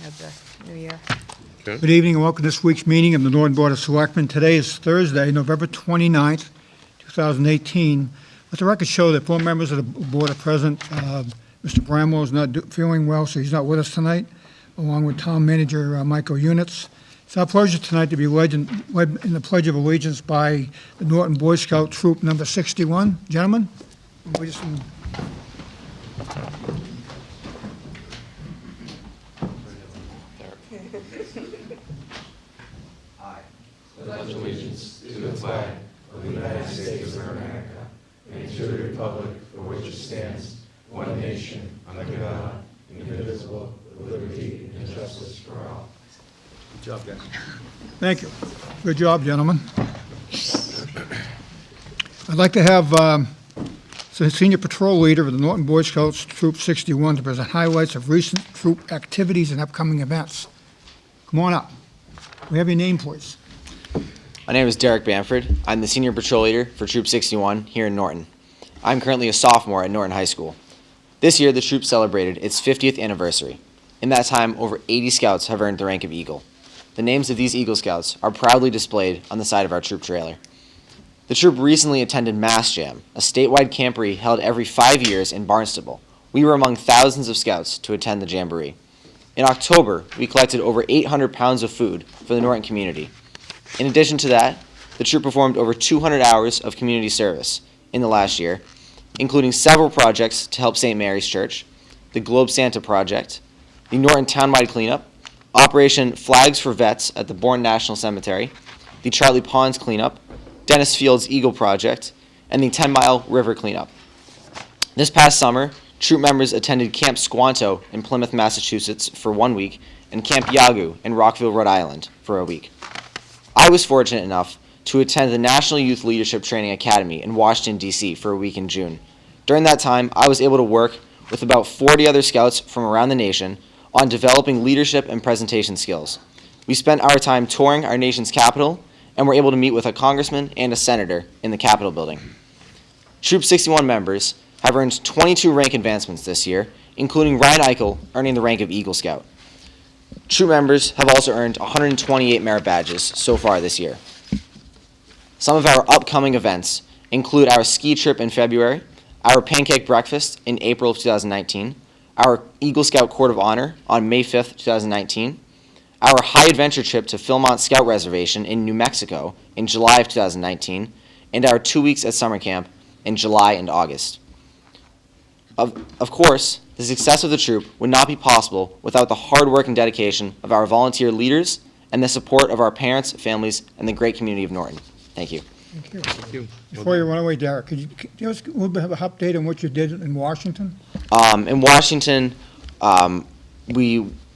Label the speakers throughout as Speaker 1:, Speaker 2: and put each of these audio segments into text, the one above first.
Speaker 1: of the new year.
Speaker 2: Okay.
Speaker 3: Good evening and welcome to this week's meeting of the Norton Board of Selectmen. Today is Thursday, November 29th, 2018. Let the record show that 4 members of the board are present. Mr. Bramwell is not feeling well, so he's not with us tonight, along with Town Manager Michael Units. It's our pleasure tonight to be led in the Pledge of Allegiance by the Norton Boy Scout Troop number 61. Gentlemen, we just
Speaker 4: pledge allegiance to the flag of the United States of America and to the republic for which it stands, one nation, under God, indivisible, with liberty and justice for all.
Speaker 2: Good job, guys.
Speaker 3: Thank you. Good job, gentlemen. I'd like to have the Senior Patrol Leader of the Norton Boy Scouts Troop 61 to present highlights of recent troop activities and upcoming events. Come on up. We have your name, please.
Speaker 5: My name is Derek Bamford. I'm the Senior Patrol Leader for Troop 61 here in Norton. I'm currently a sophomore at Norton High School. This year, the troop celebrated its 50th anniversary. In that time, over 80 scouts have earned the rank of Eagle. The names of these Eagle Scouts are proudly displayed on the side of our troop trailer. The troop recently attended Mass Jam, a statewide camporee held every 5 years in Barnstable. We were among thousands of scouts to attend the jamboree. In October, we collected over 800 pounds of food for the Norton community. In addition to that, the troop performed over 200 hours of community service in the last year, including several projects to help St. Mary's Church, the Globe Santa Project, the Norton Townwide Cleanup, Operation Flags for Vets at the Bourne National Cemetery, the Charlie Ponds Cleanup, Dennis Field's Eagle Project, and the 10 Mile River Cleanup. This past summer, troop members attended Camp Squanto in Plymouth, Massachusetts for 1 week and Camp Yagu in Rockville, Rhode Island for a week. I was fortunate enough to attend the National Youth Leadership Training Academy in Washington, D.C. for a week in June. During that time, I was able to work with about 40 other scouts from around the nation on developing leadership and presentation skills. We spent our time touring our nation's capital and were able to meet with a congressman and a senator in the Capitol building. Troop 61 members have earned 22 rank advancements this year, including Ryan Eichel earning the rank of Eagle Scout. Troop members have also earned 128 merit badges so far this year. Some of our upcoming events include our ski trip in February, our pancake breakfast in April of 2019, our Eagle Scout Court of Honor on May 5th, 2019, our high adventure trip to Philmont Scout Reservation in New Mexico in July of 2019, and our 2 weeks at summer camp in July and August. Of course, the success of the troop would not be possible without the hard work and dedication of our volunteer leaders and the support of our parents, families, and the great community of Norton. Thank you.
Speaker 3: Thank you.
Speaker 2: Thank you.
Speaker 3: Before you run away, Derek, could you give us a little bit of an update on what you did in Washington?
Speaker 5: In Washington, there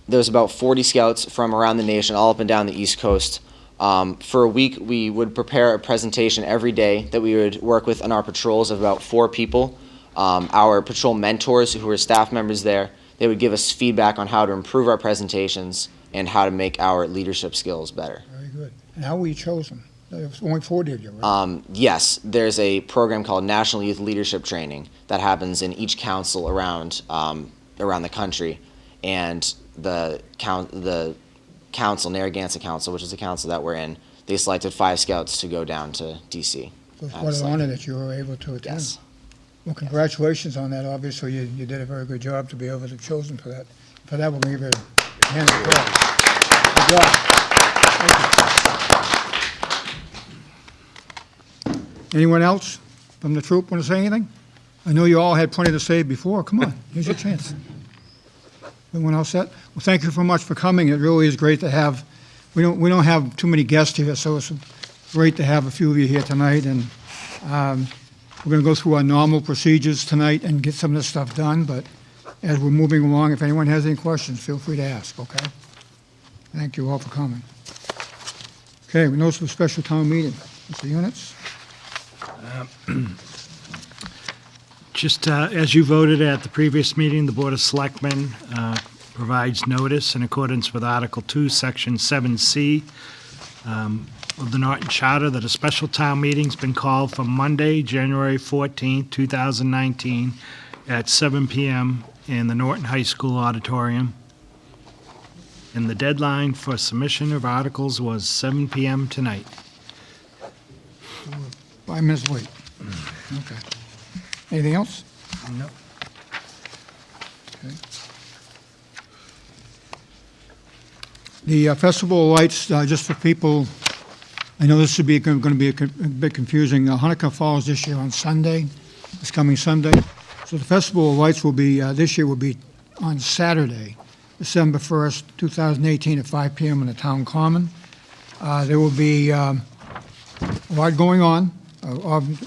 Speaker 5: was about 40 scouts from around the nation, all up and down the East Coast. For a week, we would prepare a presentation every day that we would work with on our patrols of about 4 people. Our patrol mentors, who were staff members there, they would give us feedback on how to improve our presentations and how to make our leadership skills better.
Speaker 3: Very good. And how were you chosen? There was only 4 of you, right?
Speaker 5: Yes, there's a program called National Youth Leadership Training that happens in each council around the country, and the council, Narragansett Council, which is the council that we're in, they selected 5 scouts to go down to D.C.
Speaker 3: So it's what an honor that you were able to attend.
Speaker 5: Yes.
Speaker 3: Well, congratulations on that. Obviously, you did a very good job to be able to be chosen for that. For that, we'll give you a hand of applause. Good job. Thank you. Anyone else from the troop want to say anything? I know you all had plenty to say before. Come on, here's your chance. Everyone else set? Well, thank you so much for coming. It really is great to have. We don't have too many guests here, so it's great to have a few of you here tonight. And we're going to go through our normal procedures tonight and get some of this stuff done. But as we're moving along, if anyone has any questions, feel free to ask. Okay. Thank you all for coming. Okay, we notice the special town meeting. Mr. Units.
Speaker 6: Just as you voted at the previous meeting, the Board of Selectmen provides notice in accordance with Article 2, Section 7C of the Norton Charter that a special town meeting's been called for Monday, January 14, 2019 at 7 p.m. in the Norton High School auditorium. and the deadline for submission of articles was 7 PM tonight.
Speaker 3: 5 minutes late. Okay. Anything else?
Speaker 6: No.
Speaker 3: Okay. The Festival of Lights, just for people, I know this would be going to be a bit confusing. Hanukkah falls this year on Sunday, this coming Sunday. So the Festival of Lights will be, this year will be on Saturday, December 1st, 2018 at 5 PM on the Town Common. There will be a lot going on.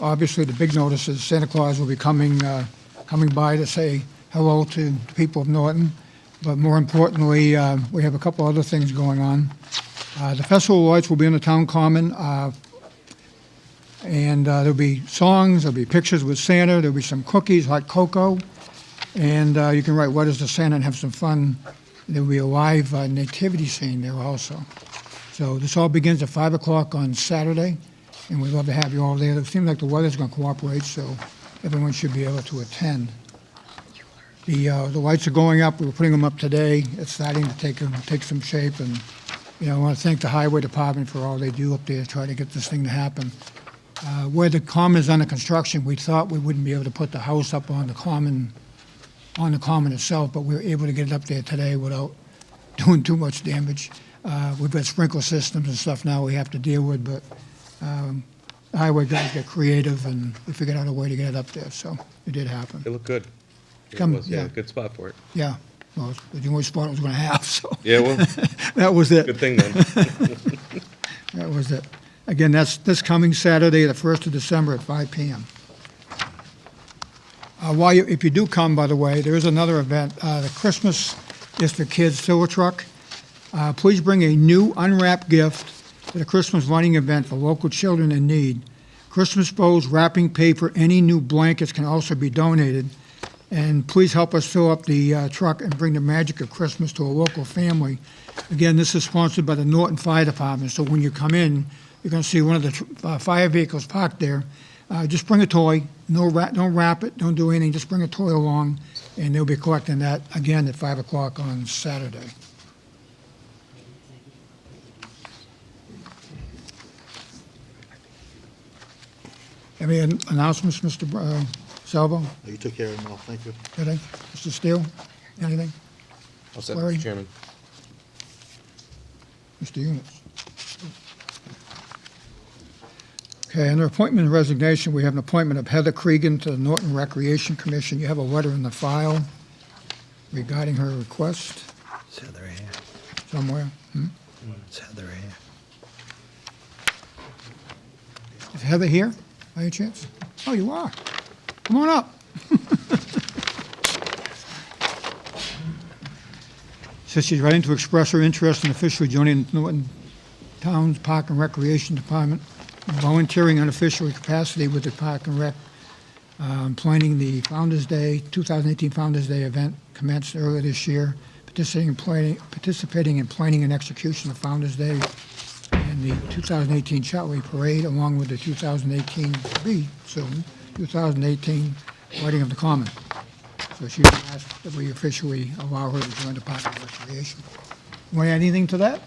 Speaker 3: Obviously, the big notice is Santa Claus will be coming by to say hello to the people of Norton. But more importantly, we have a couple other things going on. The Festival of Lights will be on the Town Common, and there'll be songs, there'll be pictures with Santa, there'll be some cookies, hot cocoa, and you can write letters to Santa and have some fun. There'll be a live nativity scene there also. So this all begins at 5 o'clock on Saturday, and we'd love to have you all there. It seems like the weather's going to cooperate, so everyone should be able to attend. The lights are going up. We were putting them up today. It's starting to take some shape, and I want to thank the Highway Department for all they do up there to try to get this thing to happen. Where the common is under construction, we thought we wouldn't be able to put the house up on the common itself, but we were able to get it up there today without doing too much damage. We've got sprinkler systems and stuff now we have to deal with, but the highway guys got creative, and we figured out a way to get it up there, so it did happen.
Speaker 4: It looked good. It
Speaker 3: Come-
Speaker 4: was,
Speaker 3: yeah.
Speaker 4: good spot for it.
Speaker 3: Yeah, well, it was the only spot it was going to have, so
Speaker 4: Yeah, well,
Speaker 3: that was it.
Speaker 4: good thing then.
Speaker 3: That was it. Again, that's this coming Saturday, the 1st of December at 5 PM. If you do come, by the way, there is another event. The Christmas is for Kids filler truck. Please bring a new unwrapped gift to the Christmas running event for local children in need. Christmas bows, wrapping paper, any new blankets can also be donated. And please help us fill up the truck and bring the magic of Christmas to a local family. Again, this is sponsored by the Norton Fire Department, so when you come in, you're going to see one of the fire vehicles parked there. Just bring a toy. Don't wrap it. Don't do anything. Just bring a toy along, and they'll be collecting that again at 5 o'clock on Saturday. Any announcements, Mr. Salvo?
Speaker 1: You took care of them all, thank you.
Speaker 3: Anything? Mr. Steele? Anything?
Speaker 4: All set,
Speaker 3: Larry?
Speaker 4: Mr. Chairman.
Speaker 3: Mr. Yunus? Okay, under appointment and resignation, we have an appointment of Heather Cregan to the Norton Recreation Commission. You have a letter in the file regarding her request
Speaker 1: It's Heather here.
Speaker 3: somewhere.
Speaker 1: It's Heather here.
Speaker 3: Is Heather here, by any chance? Oh, you are. Come on up. Says she's writing to express her interest in officially joining the Norton Town's Park and Recreation Department, volunteering unofficial capacity with the Park and Rec, planning the Founder's Day, 2018 Founder's Day event commenced earlier this year, participating in planning and execution of Founder's Day and the 2018 Charlie Parade, along with the 2018, 2018 Lighting of the Common. So she asked that we officially allow her to join the Park and Recreation. Want to add anything to that?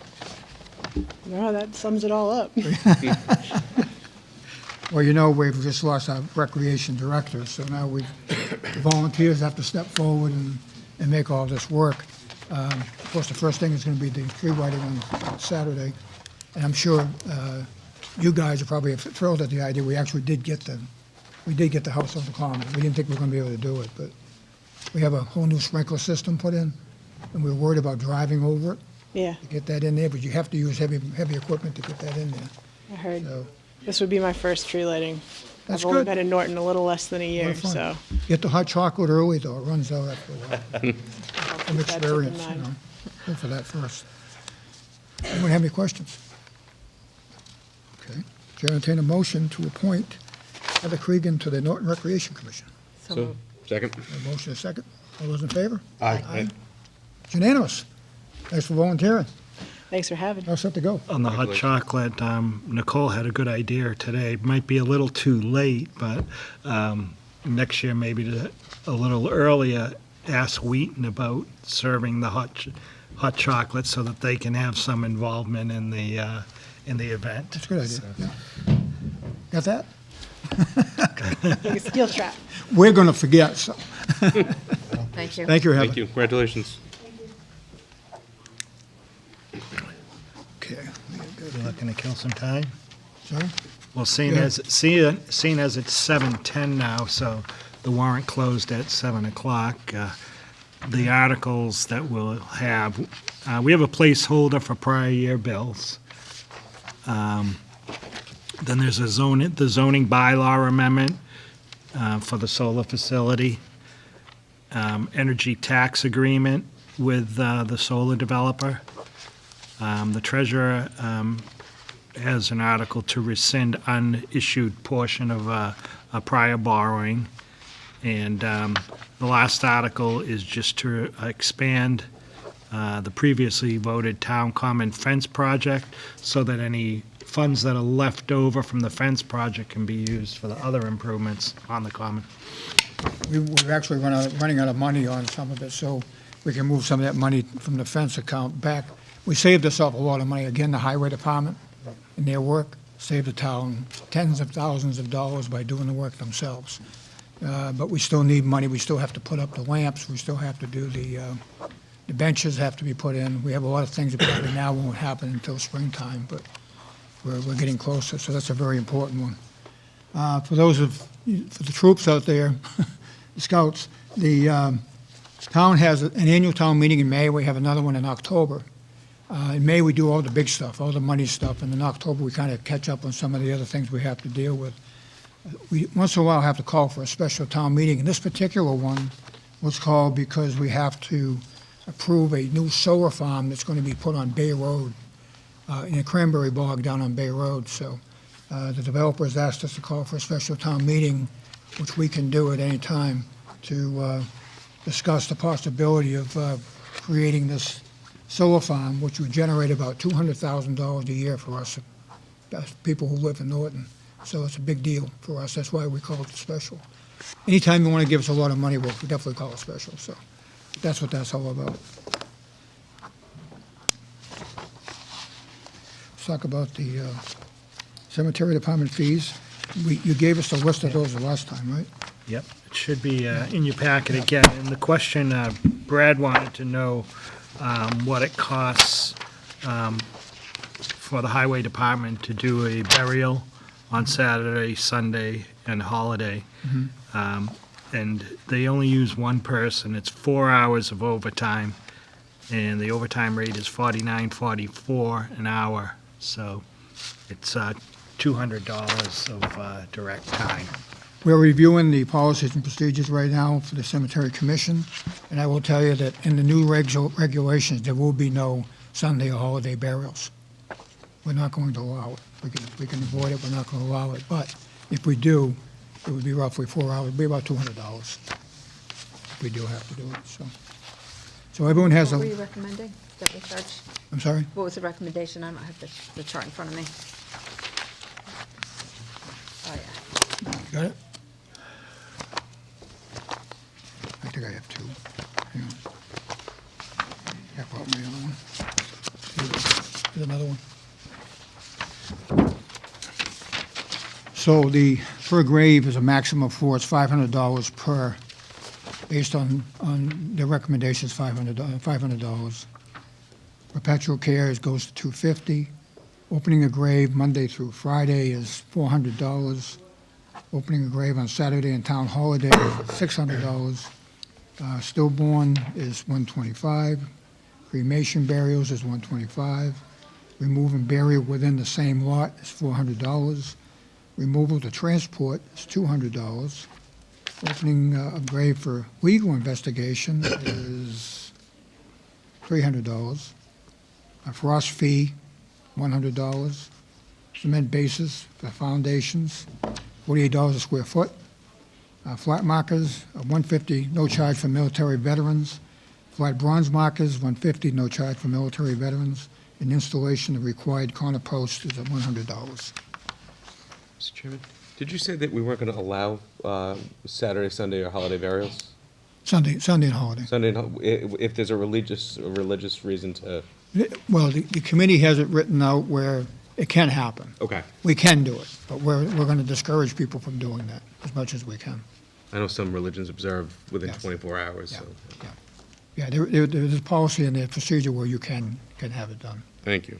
Speaker 2: No, that sums it all up.
Speaker 3: Well, we've just lost our recreation director, so now the volunteers have to step forward and make all this work. Of course, the first thing is going to be the tree lighting on Saturday, and I'm sure you guys are probably thrilled at the idea we actually did get the house on the common. We didn't think we were going to be able to do it, but we have a whole new sprinkler system put in, and we were worried about driving over it
Speaker 2: Yeah,
Speaker 3: to get that in there, but you have to use heavy equipment to get that in there.
Speaker 2: I heard.
Speaker 3: So,
Speaker 2: This would be my first tree lighting.
Speaker 3: That's
Speaker 2: I've only
Speaker 3: good.
Speaker 2: been in Norton a little less than a
Speaker 3: a lot
Speaker 2: year,
Speaker 3: of fun.
Speaker 2: so.
Speaker 3: Get the hot chocolate early, though. It runs out after a while.
Speaker 2: I'll
Speaker 3: Some
Speaker 2: keep that tip in
Speaker 3: experience,
Speaker 2: mind.
Speaker 3: Go for that first. Anyone have any questions? Okay. Chair, entertain a motion to appoint Heather Cregan to the Norton Recreation Commission.
Speaker 4: So, second.
Speaker 3: A motion, a second. All those in favor?
Speaker 1: Aye.
Speaker 3: It's unanimous. Thanks for volunteering.
Speaker 2: Thanks for having me.
Speaker 3: All set to go.
Speaker 6: On the hot chocolate, Nicole had a good idea today. Might be a little too late, but next year maybe a little earlier, ask Wheaton about serving the hot chocolate so that they can have some involvement in the event.
Speaker 3: That's a good idea. Yeah. Got that?
Speaker 2: Like a steel trap.
Speaker 3: We're going to forget, so.
Speaker 7: Thank you.
Speaker 3: Thank you, Heather.
Speaker 8: Thank you. Congratulations.
Speaker 3: Okay.
Speaker 6: You're looking to kill some time?
Speaker 3: Sorry?
Speaker 6: Well, seeing
Speaker 3: Yeah.
Speaker 6: as it's 7:10 now, so the warrant closed at 7 o'clock, the articles that we'll have, we have a placeholder for prior year bills. Then there's the zoning bylaw amendment for the solar facility, energy tax agreement with the solar developer. The treasurer has an article to rescind unissued portion of a prior borrowing. And the last article is just to expand the previously voted town common fence project so that any funds that are left over from the fence project can be used for the other improvements on the common.
Speaker 3: We've actually running out of money on some of it, so we can move some of that money from the fence account back. We saved ourselves a lot of money. Again, the highway department and their work saved the town tens of thousands of dollars by doing the work themselves. But we still need money. We still have to put up the lamps. We still have to do the benches have to be put in. We have a lot of things that probably now won't happen until springtime, but we're getting closer, so that's a very important one. For the troops out there, the scouts, the town has an annual town meeting in May. We have another one in October. In May, we do all the big stuff, all the money stuff, and in October, we kind of catch up on some of the other things we have to deal with. We, once in a while, have to call for a special town meeting, and this particular one was called because we have to approve a new solar farm that's going to be put on Bay Road, in a cranberry bog down on Bay Road. So the developers asked us to call for a special town meeting, which we can do at any time, to discuss the possibility of creating this solar farm, which would generate about $200,000 a year for us, people who live in Norton. So it's a big deal for us. That's why we call it special. Anytime you want to give us a lot of money, we'll definitely call it special. So that's what that's all about. Let's talk about the cemetery department fees. You gave us a list of those the last time, right?
Speaker 6: Yep, it should be in your packet again. And the question, Brad wanted to know what it costs for the highway department to do a burial on Saturday, Sunday, and holiday. And they only use one person. It's 4 hours of overtime, and the overtime rate is $49.44 an hour. So it's $200 of direct time.
Speaker 3: We're reviewing the policies and procedures right now for the cemetery commission, and I will tell you that in the new regulations, there will be no Sunday or holiday burials. We're not going to allow it. We can avoid it, we're not going to allow it. But if we do, it would be roughly 4 hours, it'd be about $200 if we do have to do it, so everyone has
Speaker 7: What were you
Speaker 3: a,
Speaker 7: recommending that we charge?
Speaker 3: I'm sorry?
Speaker 7: What was the recommendation? I don't have the chart in front of me. Oh, yeah.
Speaker 3: Got it? I think I have two. Hang on. I brought my other one. Here's another one. So per grave is a maximum of 4, it's $500 per, based on the recommendations, $500. Perpetual care goes to $250. Opening a grave Monday through Friday is $400. Opening a grave on Saturday and town holiday is $600. Stillborn is $125. Cremation burials is $125. Remove and burial within the same lot is $400. Removal to transport is $200. Opening a grave for legal investigation is $300. A frost fee, $100. Cement bases for foundations, $48 a square foot. Flat markers, $150, no charge for military veterans. Flat bronze markers, $150, no charge for military veterans. And installation of required corner posts is at $100.
Speaker 8: Mr. Chairman, did you say that we weren't going to allow Saturday, Sunday, or holiday burials?
Speaker 3: Sunday and holiday.
Speaker 8: Sunday, if there's a religious reason to,
Speaker 3: Well, the committee has it written out where it can happen.
Speaker 8: okay.
Speaker 3: We can do it, but we're going to discourage people from doing that as much as we can.
Speaker 8: I know some religions observe within
Speaker 3: Yes.
Speaker 8: 24 hours,
Speaker 3: Yeah,
Speaker 8: so,
Speaker 3: yeah. Yeah, there's a policy and a procedure where you can have it done.
Speaker 8: thank you.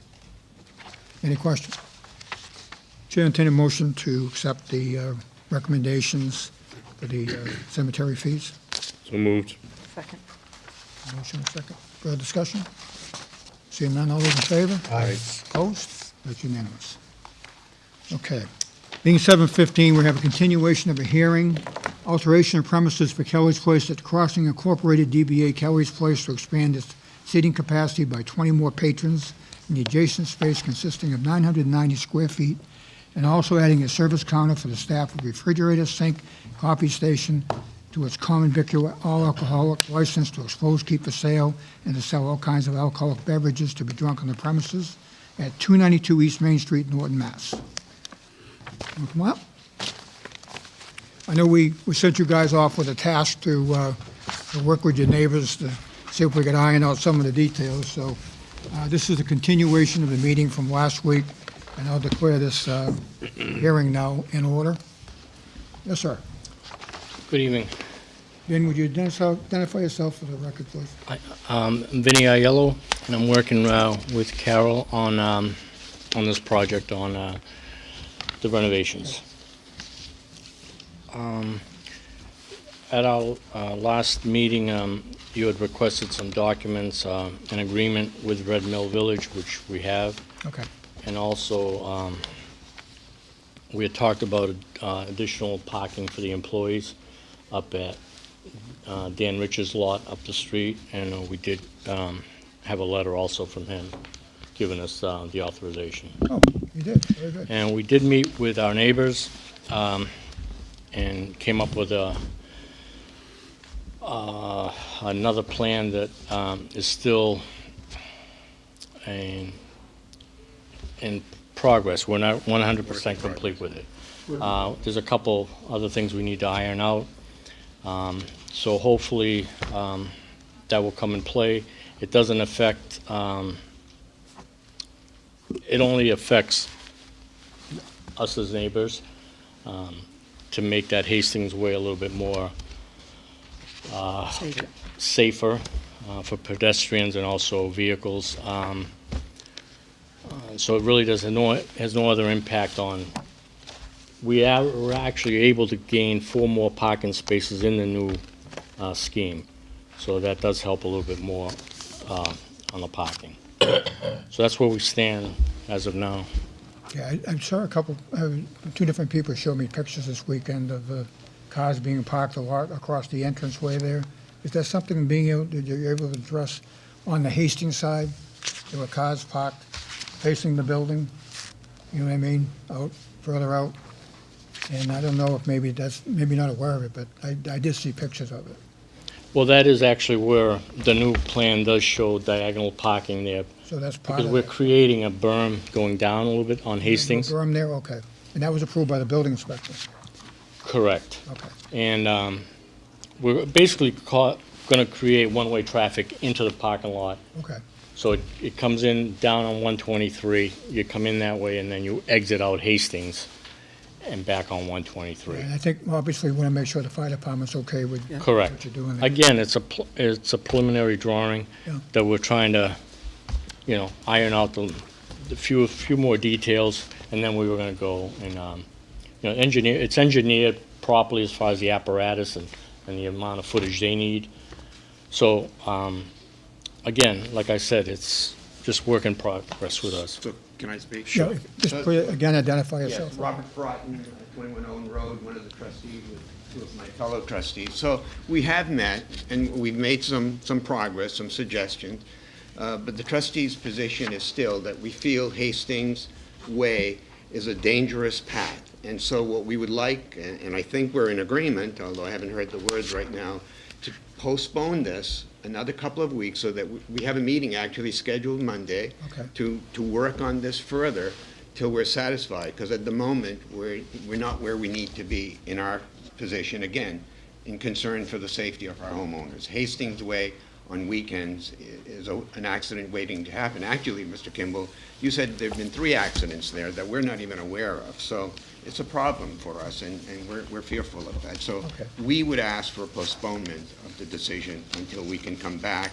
Speaker 3: Any questions? Chair, entertain a motion to accept the recommendations for the cemetery fees.
Speaker 8: So moved.
Speaker 7: Second.
Speaker 3: Motion and second. Further discussion? Seeing none, all those in favor?
Speaker 8: Aye.
Speaker 3: Opposed? That's unanimous. Okay. Being 7:15, we have a continuation of a hearing, alteration of premises for Kelly's Place at the Crossing Incorporated DBA Kelly's Place to expand its seating capacity by 20 more patrons in the adjacent space consisting of 990 square feet, and also adding a service counter for the staff with refrigerator, sink, coffee station to its common vicular all alcoholic license to expose, keep for sale, and to sell all kinds of alcoholic beverages to be drunk on the premises at 292 East Main Street, Norton, Mass. Wanna come up? I know we sent you guys off with a task to work with your neighbors to see if we could iron out some of the details. So this is a continuation of the meeting from last week, and I'll declare this hearing now in order. Yes, sir.
Speaker 9: Good evening.
Speaker 3: Ben, would you identify yourself for the record, please?
Speaker 9: I'm Vinny Aiello, and I'm working with Carol on this project on the renovations. At our last meeting, you had requested some documents, an agreement with Red Mill Village, which we have,
Speaker 3: Okay.
Speaker 9: and also we had talked about additional parking for the employees up at Dan Rich's lot up the street, and we did have a letter also from him giving us the authorization.
Speaker 3: Oh, you did. Very good.
Speaker 9: And we did meet with our neighbors and came up with another plan that is still in progress. We're not 100% complete with it. There's a couple other things we need to iron out. So hopefully that will come in play. It doesn't affect, it only affects us as neighbors to make that Hastings Way a little bit more safer for pedestrians and also vehicles. So it really has no other impact on. We're actually able to gain 4 more parking spaces in the new scheme. So that does help a little bit more on the parking. So that's where we stand as of now.
Speaker 3: Yeah, I saw a couple, 2 different people showed me pictures this weekend of cars being parked a lot across the entranceway there. Is that something that you're able to address on the Hastings side? There were cars parked facing the building, you know what I mean, further out? And I don't know if maybe not aware of it, but I did see pictures of it.
Speaker 9: Well, that is actually where the new plan does show diagonal parking there.
Speaker 3: So that's part
Speaker 9: Because
Speaker 3: of
Speaker 9: we're
Speaker 3: it.
Speaker 9: creating a berm going down a little bit on Hastings.
Speaker 3: Berm there, okay. And that was approved by the building inspector?
Speaker 9: Correct.
Speaker 3: Okay.
Speaker 9: And we're basically going to create one-way traffic into the parking lot.
Speaker 3: Okay.
Speaker 9: So it comes in down on 123, you come in that way, and then you exit out Hastings and back on 123.
Speaker 3: And I think, obviously, we want to make sure the fire department's okay with
Speaker 9: Correct.
Speaker 3: what you're doing there.
Speaker 9: Again, it's a preliminary drawing
Speaker 3: Yeah.
Speaker 9: that we're trying to, iron out the few more details, and then we were going to go and, it's engineered properly as far as the apparatus and the amount of footage they need. So, again, like I said, it's just work in progress with us.
Speaker 10: So, can I speak?
Speaker 3: Yeah, just please, again, identify
Speaker 10: Yes,
Speaker 3: yourself.
Speaker 10: Robert Broughton, 21 Owen Road, one of the trustees with 2 of my fellow trustees. So we have met, and we've made some progress, some suggestions, but the trustees' position is still that we feel Hastings Way is a dangerous path. And so what we would like, and I think we're in agreement, although I haven't heard the words right now, to postpone this another couple of weeks so that we have a meeting actually scheduled Monday
Speaker 3: Okay.
Speaker 10: to work on this further till we're satisfied, because at the moment, we're not where we need to be in our position. Again, in concern for the safety of our homeowners. Hastings Way on weekends is an accident waiting to happen. Actually, Mr. Kimball, you said there have been 3 accidents there that we're not even aware of. So it's a problem for us, and we're fearful of that. So we would ask for a postponement of the decision until we can come back,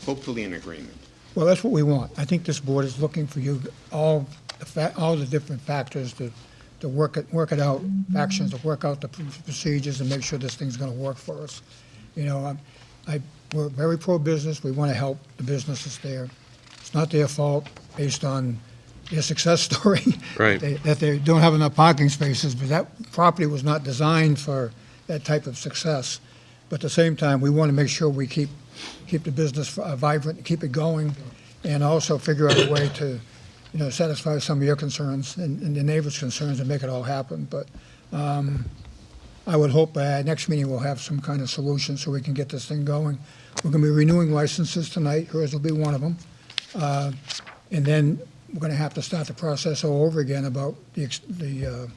Speaker 10: hopefully in agreement.
Speaker 3: Well, that's what we want. I think this board is looking for you, all the different factors to work it out, factions, to work out the procedures and make sure this thing's gonna work for us. You know, we're very pro-business. We want to help the businesses there. It's not their fault based on their success story.
Speaker 8: Right.
Speaker 3: That they don't have enough parking spaces, but that property was not designed for that type of success. But at the same time, we want to make sure we keep the business vibrant, keep it going, and also figure out a way to, you know, satisfy some of your concerns and the neighbors' concerns and make it all happen. But I would hope by next meeting we'll have some kind of solution so we can get this thing going. We're going to be renewing licenses tonight. Hers will be one of them. And then we're going to have to start the process all over again about no,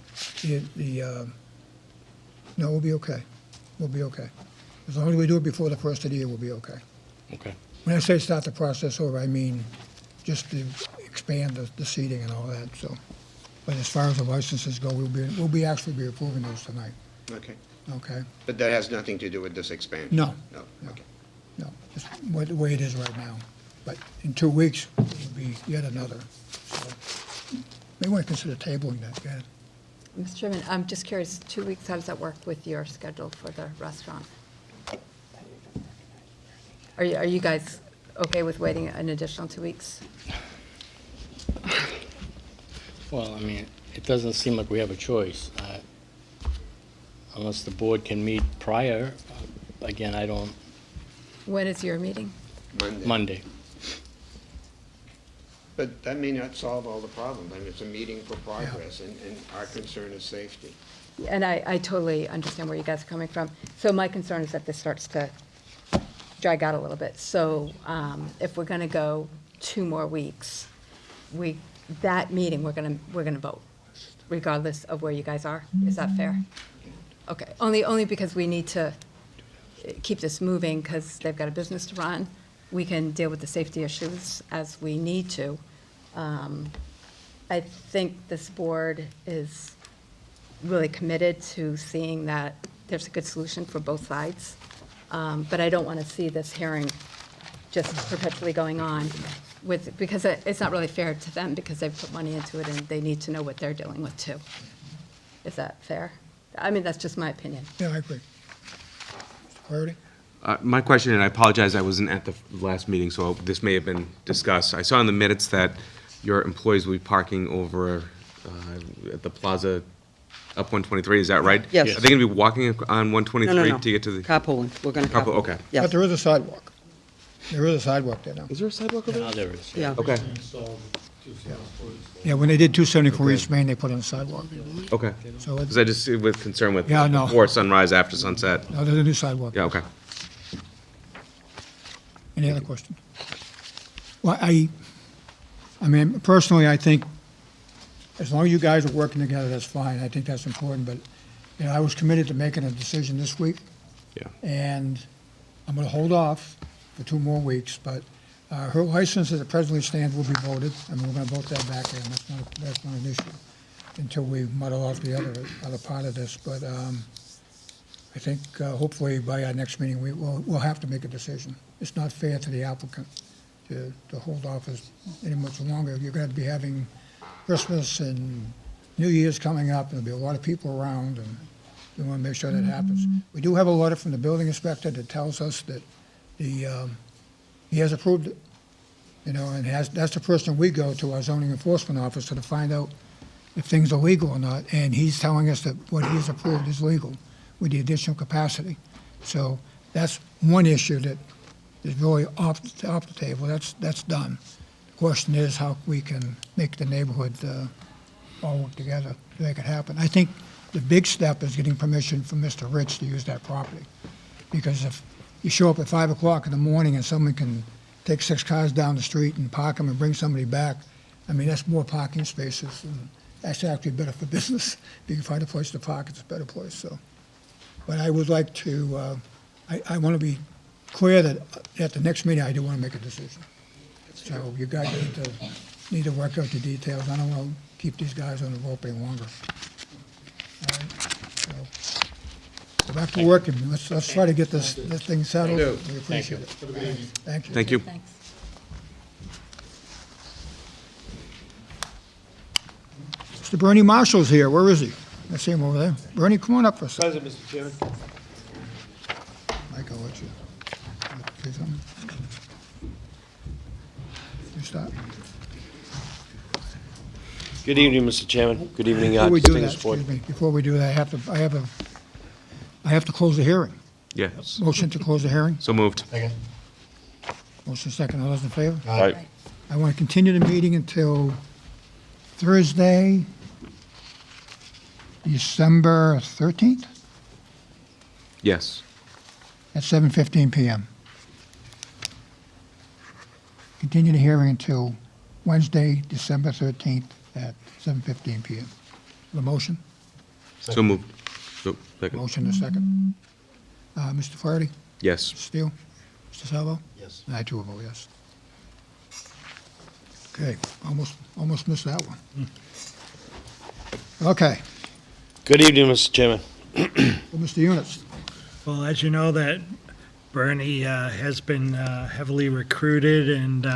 Speaker 3: we'll be okay. We'll be okay. As long as we do it before the first of the year, we'll be okay.
Speaker 9: Okay.
Speaker 3: When I say start the process over, I mean just to expand the seating and all that, so. But as far as the licenses go, we'll be actually be approving those tonight,
Speaker 10: Okay.
Speaker 3: okay?
Speaker 10: But that has nothing to do with this expansion?
Speaker 3: No.
Speaker 10: No, okay.
Speaker 3: No, just the way it is right now. But in 2 weeks, it'll be yet another, so. May want to consider tabling that, go ahead.
Speaker 7: Mr. Chairman, I'm just curious, 2 weeks, how does that work with your schedule for the restaurant? Are you guys okay with waiting an additional 2 weeks?
Speaker 9: Well, I mean, it doesn't seem like we have a choice. Unless the board can meet prior, again, I don't,
Speaker 7: When is your meeting?
Speaker 9: Monday.
Speaker 10: But that may not solve all the problems. I mean, it's a meeting for progress, and our concern is safety.
Speaker 7: And I totally understand where you guys are coming from. So my concern is that this starts to drag out a little bit. So if we're going to go 2 more weeks, that meeting, we're going to vote, regardless of where you guys are. Is that fair? Okay, only because we need to keep this moving, because they've got a business to run. We can deal with the safety issues as we need to. I think this board is really committed to seeing that there's a good solution for both sides. But I don't want to see this hearing just perpetually going on because it's not really fair to them, because they've put money into it and they need to know what they're dealing with too. Is that fair? I mean, that's just my opinion.
Speaker 3: Yeah, I agree. Mr. Flaherty?
Speaker 8: My question, and I apologize, I wasn't at the last meeting, so this may have been discussed. I saw in the minutes that your employees will be parking over at the plaza up 123, is that right?
Speaker 11: Yes.
Speaker 8: Are they going to be walking on 123
Speaker 11: No.
Speaker 8: to get to the?
Speaker 11: Carpooling, we're going to
Speaker 8: Carpool,
Speaker 11: carpool.
Speaker 8: okay.
Speaker 11: Yes.
Speaker 3: But there is a sidewalk. There is a sidewalk there now.
Speaker 8: Is there a sidewalk over
Speaker 9: Now
Speaker 8: there?
Speaker 9: there is.
Speaker 11: Yeah.
Speaker 8: Okay,
Speaker 3: Yeah, when they did 274 East Main, they put in a sidewalk.
Speaker 8: okay.
Speaker 3: So
Speaker 8: Because I just, with concern with
Speaker 3: Yeah, no.
Speaker 8: before sunrise, after sunset.
Speaker 3: no, there's a new sidewalk.
Speaker 8: Yeah, okay.
Speaker 3: Any other questions? Well, I mean, personally, I think as long as you guys are working together, that's fine. I think that's important, but, you know, I was committed to making a decision this week.
Speaker 8: Yeah.
Speaker 3: And I'm going to hold off for 2 more weeks, but her license as it presently stands will be voted. I mean, we're going to vote that back in. That's not an issue until we muddle out the other part of this. But I think hopefully by our next meeting, we'll have to make a decision. It's not fair to the applicant to hold off any much longer. You're going to be having Christmas and New Year's coming up, and there'll be a lot of people around, and we want to make sure that happens. We do have a letter from the building inspector that tells us that he has approved it, you know, and that's the person we go to, our zoning enforcement officer, to find out if things are legal or not, and he's telling us that what he has approved is legal with the additional capacity. So that's one issue that is really off the table. That's done. The question is how we can make the neighborhood all work together to make it happen. I think the big step is getting permission from Mr. Rich to use that property. Because if you show up at 5 o'clock in the morning and someone can take 6 cars down the street and park them and bring somebody back, I mean, that's more parking spaces, and that's actually better for business. If you can find a place to park, it's a better place, so. But I would like to, I want to be clear that at the next meeting, I do want to make a decision. So you guys need to work out the details. I don't want to keep these guys on the rope any longer. All right, so go back to work, and let's try to get this thing settled. We appreciate it. Thank you.
Speaker 8: Thank you.
Speaker 7: Thanks.
Speaker 3: Mr. Bernie Marshall's here. Where is he? I see him over there. Bernie, come on up for a second.
Speaker 11: Present, Mr. Chairman.
Speaker 3: Mike, I'll let you say something. You start.
Speaker 11: Good evening, Mr. Chairman. Good evening,
Speaker 3: Before we do that,
Speaker 11: distinguished board.
Speaker 3: excuse me, before we do that, I have to close the hearing.
Speaker 8: Yes.
Speaker 3: Motion to close the hearing.
Speaker 8: So moved.
Speaker 3: Motion second. All those in favor?
Speaker 11: Aye.
Speaker 3: I want to continue the meeting until Thursday, December 13th
Speaker 8: Yes.
Speaker 3: at 7:15 PM. Continue the hearing until Wednesday, December 13th at 7:15 PM. The motion?
Speaker 8: So moved. So, second.
Speaker 3: Motion and second. Mr. Flaherty?
Speaker 8: Yes.
Speaker 3: Mr. Steele? Mr. Salvo?
Speaker 1: Yes.
Speaker 3: I too will vote yes. Okay, almost missed that one. Okay,
Speaker 11: Good evening, Mr. Chairman.
Speaker 3: well, Mr. Units.
Speaker 6: Well, as you know, that Bernie has been heavily recruited and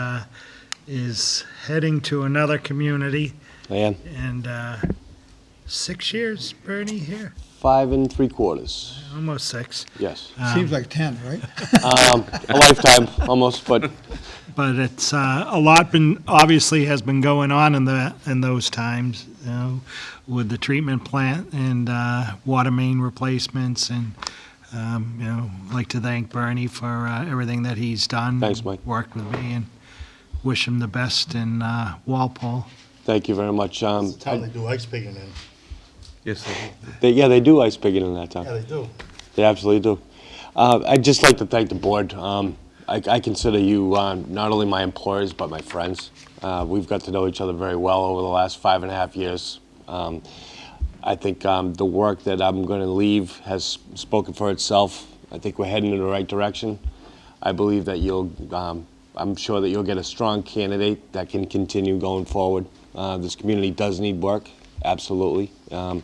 Speaker 6: is heading to another community.
Speaker 11: Man,
Speaker 6: And 6 years, Bernie, here?
Speaker 11: 5 3/4.
Speaker 6: Almost 6.
Speaker 11: Yes.
Speaker 3: Seems like 10, right?
Speaker 11: A lifetime, almost, but
Speaker 6: But it's a lot obviously has been going on in those times, you know, with the treatment plant and water main replacements, and I'd like to thank Bernie for everything that he's done.
Speaker 11: Thanks, Mike.
Speaker 6: Worked with me, and wish him the best in Walpole.
Speaker 11: thank you very much.
Speaker 1: It's the town they do ice pigging in.
Speaker 8: Yes.
Speaker 11: They do ice pigging in that town.
Speaker 1: Yeah, they do.
Speaker 11: They absolutely do. I'd just like to thank the board. I consider you not only my employers, but my friends. We've got to know each other very well over the last 5.5 years. I think the work that I'm going to leave has spoken for itself. I think we're heading in the right direction. I believe that I'm sure that you'll get a strong candidate that can continue going forward. This community does need work, absolutely. There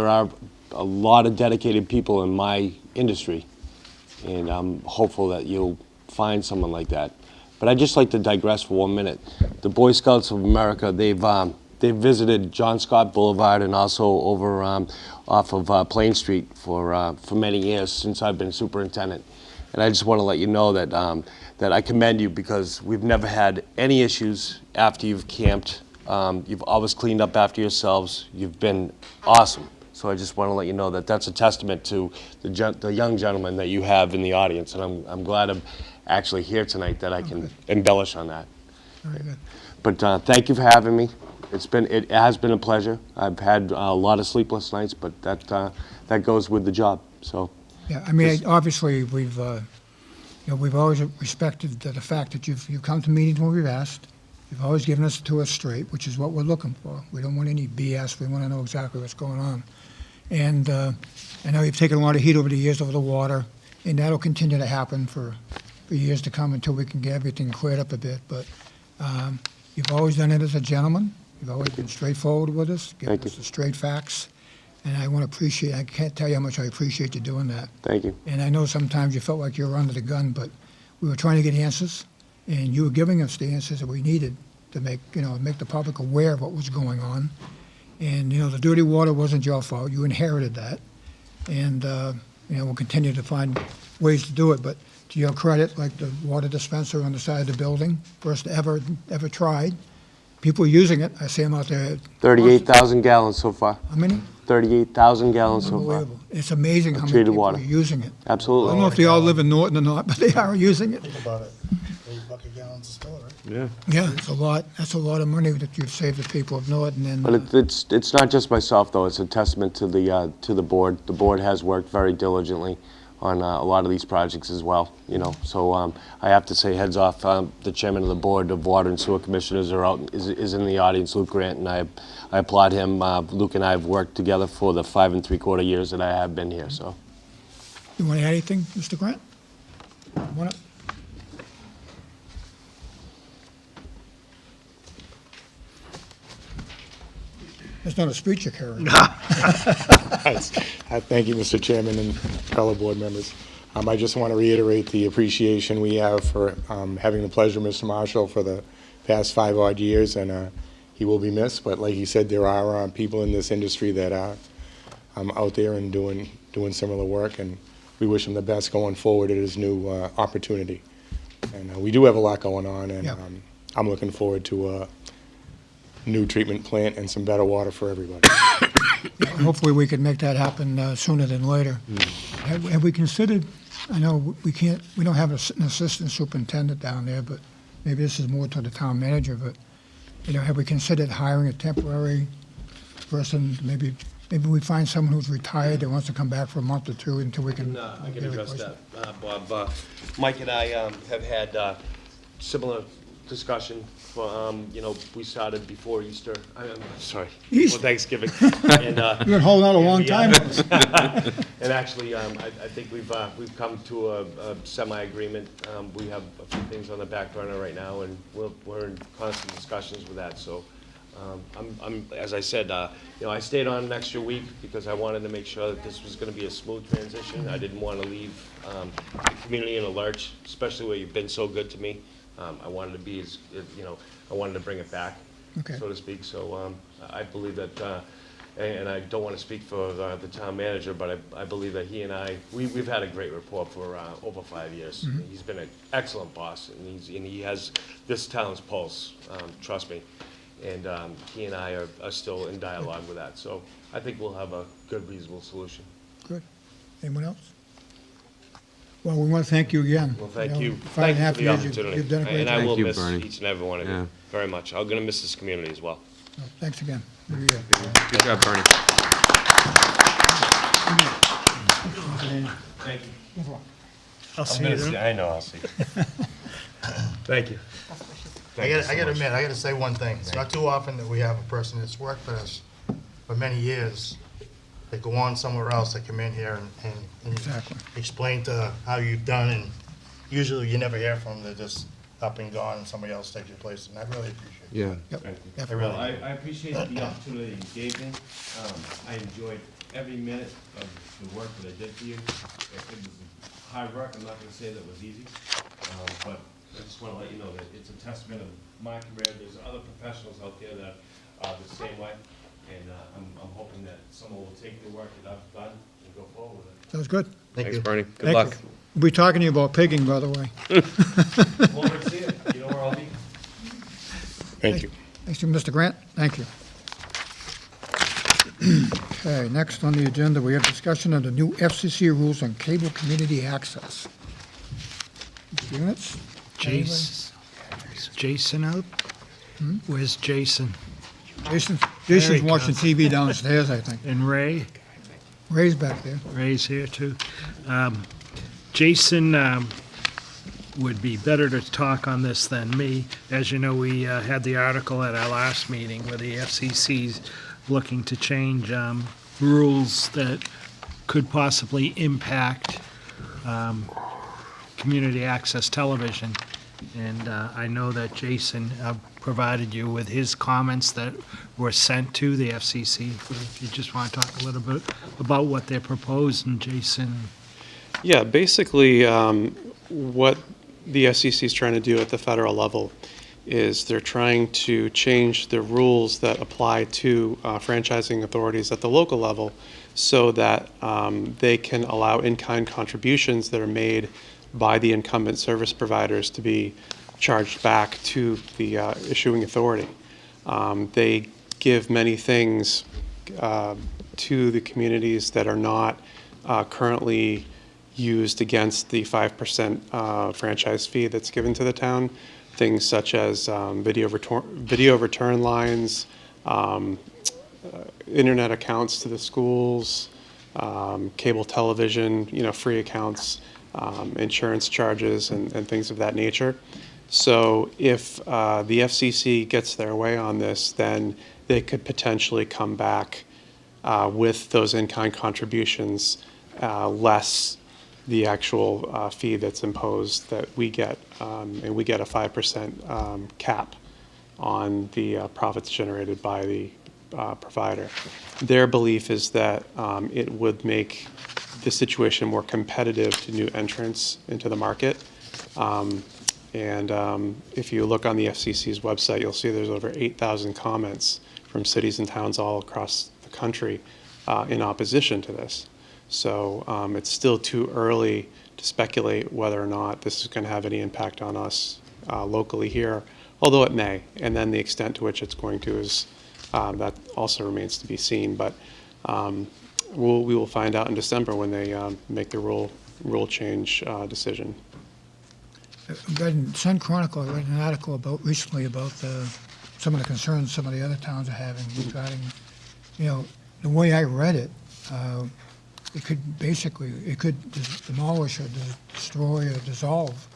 Speaker 11: are a lot of dedicated people in my industry, and I'm hopeful that you'll find someone like that. But I'd just like to digress for 1 minute. The Boy Scouts of America, they've visited John Scott Boulevard and also over off of Plain Street for many years since I've been superintendent. And I just want to let you know that that I commend you, because we've never had any issues after you've camped. You've always cleaned up after yourselves. You've been awesome. So I just want to let you know that that's a testament to the young gentleman that you have in the audience, and I'm glad I'm actually here tonight that I can embellish on that.
Speaker 3: Very good.
Speaker 11: But thank you for having me. It has been a pleasure. I've had a lot of sleepless nights, but that goes with the job. So
Speaker 3: Yeah, I mean, obviously, we've always respected the fact that you've come to meetings when we've asked. You've always given us to us straight, which is what we're looking for. We don't want any BS. We want to know exactly what's going on. And I know you've taken a lot of heat over the years over the water, and that'll continue to happen for years to come until we can get everything cleared up a bit. But you've always done it as a gentleman. You've always been straightforward with us, giving
Speaker 11: Thank
Speaker 3: us
Speaker 11: you.
Speaker 3: the straight facts. And I can't tell you how much I appreciate you doing that.
Speaker 11: thank you.
Speaker 3: And I know sometimes you felt like you were under the gun, but we were trying to get answers, and you were giving us the answers that we needed to make the public aware of what was going on. And, the dirty water wasn't your fault. You inherited that. And, we'll continue to find ways to do it. But to your credit, like the water dispenser on the side of the building, first ever tried. People are using it. I see them out there.
Speaker 11: 38,000 gallons so far.
Speaker 3: How many?
Speaker 11: 38,000 gallons so far.
Speaker 3: Unbelievable. It's amazing how many
Speaker 11: Treated
Speaker 3: people
Speaker 11: water.
Speaker 3: are using it. I
Speaker 11: Absolutely.
Speaker 3: don't know if they all live in Norton or not, but they are using it.
Speaker 1: Think about it. 8 bucket gallons a store, right?
Speaker 8: Yeah.
Speaker 3: Yeah, it's a lot. That's a lot of money that you've saved the people of Norton. And
Speaker 11: But it's not just myself, though. It's a testament to the board. The board has worked very diligently on a lot of these projects as well, you know. So I have to say heads off, the chairman of the board of Water and Sewer Commissioners is in the audience, Luke Grant, and I applaud him. Luke and I have worked together for the 5 3/4 years that I have been here, so.
Speaker 3: You want to add anything, Mr. Grant? Want to? That's not a speech you're carrying.
Speaker 12: Thank you, Mr. Chairman and fellow board members. I just want to reiterate the appreciation we have for having the pleasure of Mr. Marshall for the past 5 odd years, and he will be missed. But like he said, there are people in this industry that are out there and doing similar work, and we wish him the best going forward at his new opportunity. And we do have a lot going on, and
Speaker 3: Yeah.
Speaker 12: I'm looking forward to a new treatment plant and some better water for everybody.
Speaker 3: Hopefully, we can make that happen sooner than later. Have we considered, I know we don't have an assistant superintendent down there, but maybe this is more to the town manager, but, you know, have we considered hiring a temporary person? Maybe we find someone who's retired that wants to come back for a month or two until we can.
Speaker 11: I can
Speaker 3: get a
Speaker 11: address
Speaker 3: replacement.
Speaker 11: that, Bob. Mike and I have had similar discussion. You know, we started before Easter. I'm sorry,
Speaker 3: Easter.
Speaker 11: before Thanksgiving. And,
Speaker 3: You've been holding out a long time.
Speaker 11: and actually, I think we've come to a semi-agreement. We have a few things on the back burner right now, and we're in constant discussions with that. So, as I said, you know, I stayed on an extra week because I wanted to make sure that this was going to be a smooth transition. I didn't want to leave the community in a lurch, especially where you've been so good to me. I wanted to be, you know, I wanted to bring it back,
Speaker 3: Okay.
Speaker 11: so to speak. So I believe that, and I don't want to speak for the town manager, but I believe that he and we've had a great rapport for over 5 years. He's been an excellent boss, and he has this town's pulse, trust me. And he and I are still in dialogue with that. So I think we'll have a good, reasonable solution.
Speaker 3: Good. Anyone else? Well, we want to thank you again.
Speaker 11: Well, thank
Speaker 3: know,
Speaker 11: you.
Speaker 3: 5.5
Speaker 11: Thank you for the
Speaker 3: years,
Speaker 11: opportunity.
Speaker 3: You've done a great
Speaker 11: And I
Speaker 3: job.
Speaker 11: will
Speaker 8: you,
Speaker 11: miss
Speaker 8: Bernie.
Speaker 11: each and every one of
Speaker 8: Yeah.
Speaker 11: you very much. I'm going to miss this community as well.
Speaker 3: Thanks again. Maybe,
Speaker 8: Good job, Bernie.
Speaker 11: Thank you.
Speaker 6: I'll see you then.
Speaker 11: I know, I'll see you. Thank you.
Speaker 1: I gotta admit, I gotta say one thing. It's not too often that we have a person that's worked for us for many years. They go on somewhere else, they come in here and
Speaker 3: Exactly.
Speaker 1: explain to how you've done, and usually you never hear from them. They're just up and gone, and somebody else takes your place, and I really appreciate it.
Speaker 8: Yeah.
Speaker 3: Yep.
Speaker 1: I really
Speaker 13: Well,
Speaker 1: do.
Speaker 13: I appreciate the opportunity you gave me. I enjoyed every minute of the work that I did for you. It was hard work, I'm not gonna say that it was easy, but I just wanna let you know that it's a testament of my career. There's other professionals out there that are the same way, and I'm hoping that someone will take the work that I've done and go forward with it.
Speaker 3: Sounds good.
Speaker 1: Thank
Speaker 8: Thanks,
Speaker 1: you.
Speaker 8: Bernie. Good
Speaker 3: Thank
Speaker 8: luck.
Speaker 3: you. We'll be talking to you about pigging, by the way.
Speaker 13: Well, let's see it, you know where I'll be.
Speaker 12: Thank you.
Speaker 3: Thanks to Mr. Grant. Thank you. Okay, next on the agenda, we have discussion of the new FCC rules on cable community access. Units?
Speaker 6: Jason, is Jason out? Where's Jason?
Speaker 3: Jason's
Speaker 6: There he
Speaker 3: watching
Speaker 6: goes.
Speaker 3: TV downstairs, I think.
Speaker 6: And Ray?
Speaker 3: Ray's back there.
Speaker 6: Ray's here too. Jason would be better to talk on this than me. As you know, we had the article at our last meeting where the FCC's looking to change rules that could possibly impact community access television. And I know that Jason provided you with his comments that were sent to the FCC. If you just want to talk a little bit about what they're proposing, Jason.
Speaker 14: Yeah, basically, what the FCC is trying to do at the federal level is they're trying to change the rules that apply to franchising authorities at the local level so that they can allow in-kind contributions that are made by the incumbent service providers to be charged back to the issuing authority. They give many things to the communities that are not currently used against the 5% franchise fee that's given to the town. Things such as video return lines, internet accounts to the schools, cable television, free accounts, insurance charges, and things of that nature. So if the FCC gets their way on this, then they could potentially come back with those in-kind contributions, less the actual fee that's imposed that we get, and we get a 5% cap on the profits generated by the provider. Their belief is that it would make the situation more competitive to new entrants into the market. If you look on the FCC's website, you'll see there's over 8,000 comments from cities and towns all across the country in opposition to this. So it's still too early to speculate whether or not this is going to have any impact on us locally here, although it may. And then the extent to which it's going to is that also remains to be seen. But we will find out in December when they make the rule change decision.
Speaker 3: I read in Sun Chronicle, I read an article recently about some of the concerns some of the other towns are having regarding, the way I read it, it could demolish or destroy or dissolve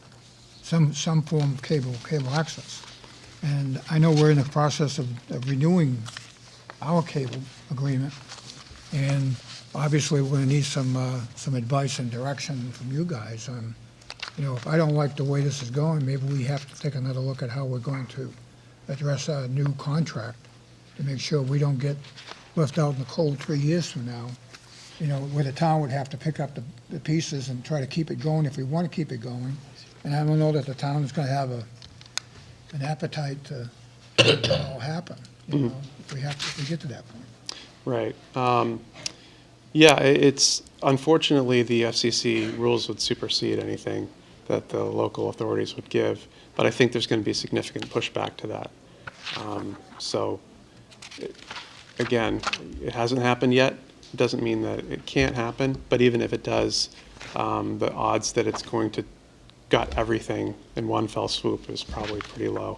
Speaker 3: some form of cable access. And I know we're in the process of renewing our cable agreement, and obviously we're going to need some advice and direction from you guys on, if I don't like the way this is going, maybe we have to take another look at how we're going to address our new contract to make sure we don't get left out in the cold 3 years from now, where the town would have to pick up the pieces and try to keep it going if we want to keep it going. And I don't know that the town is going to have an appetite to make it all happen, if we get to that point.
Speaker 14: Right. Yeah, it's unfortunately the FCC rules would supersede anything that the local authorities would give, but I think there's going to be significant pushback to that. Again, it hasn't happened yet. It doesn't mean that it can't happen, but even if it does, the odds that it's going to gut everything in one fell swoop is probably pretty low.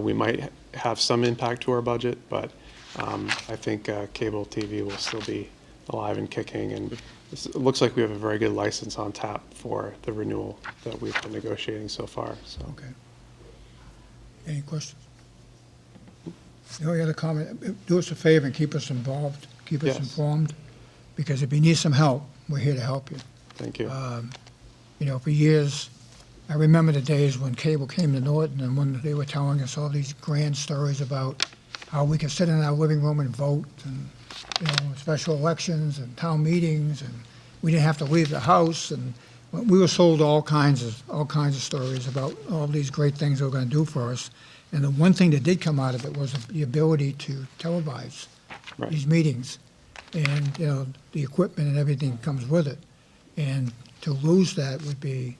Speaker 14: We might have some impact to our budget, but I think cable TV will still be alive and kicking, and it looks like we have a very good license on tap for the renewal that we've been negotiating so far. So.
Speaker 3: Okay. Any questions? The only other comment, do us a favor and keep us involved, keep us informed, because if you need some help, we're here to help you.
Speaker 14: Thank you.
Speaker 3: For years, I remember the days when cable came to Norton and when they were telling us all these grand stories about how we could sit in our living room and vote, and special elections and town meetings, and we didn't have to leave the house, and we were sold all kinds of stories about all these great things they were going to do for us. And the one thing that did come out of it was the ability to televise these meetings, and the equipment and everything comes with it. And to lose that would be,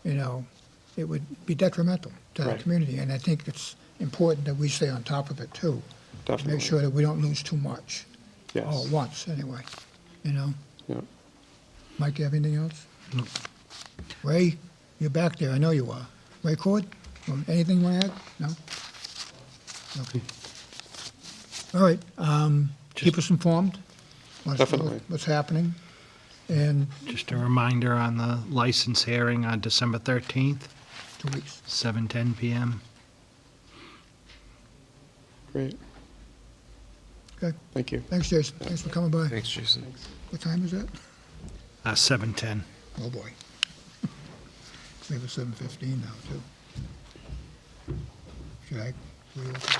Speaker 3: it would be detrimental to the community. And I think it's important that we stay on top of it too.
Speaker 14: Definitely.
Speaker 3: To make sure that we don't lose too much.
Speaker 14: Yes.
Speaker 3: All at once, anyway.
Speaker 14: Yeah.
Speaker 3: Mike, you have anything else? No. Ray, you're back there. I know you are. Ray Cord, anything you want to add? No? Okay. All right. Keep us informed.
Speaker 14: Definitely.
Speaker 3: What's happening. And
Speaker 6: Just a reminder on the license hearing on December 13th,
Speaker 3: 2 weeks.
Speaker 6: 7:10 PM.
Speaker 14: Great.
Speaker 3: Okay.
Speaker 14: Thank you.
Speaker 3: Thanks, Jason. Thanks for coming by.
Speaker 8: Thanks, Jason.
Speaker 3: What time is that?
Speaker 6: 7:10.
Speaker 3: Oh, boy. We have a 7:15 now, too. Should I reopen it?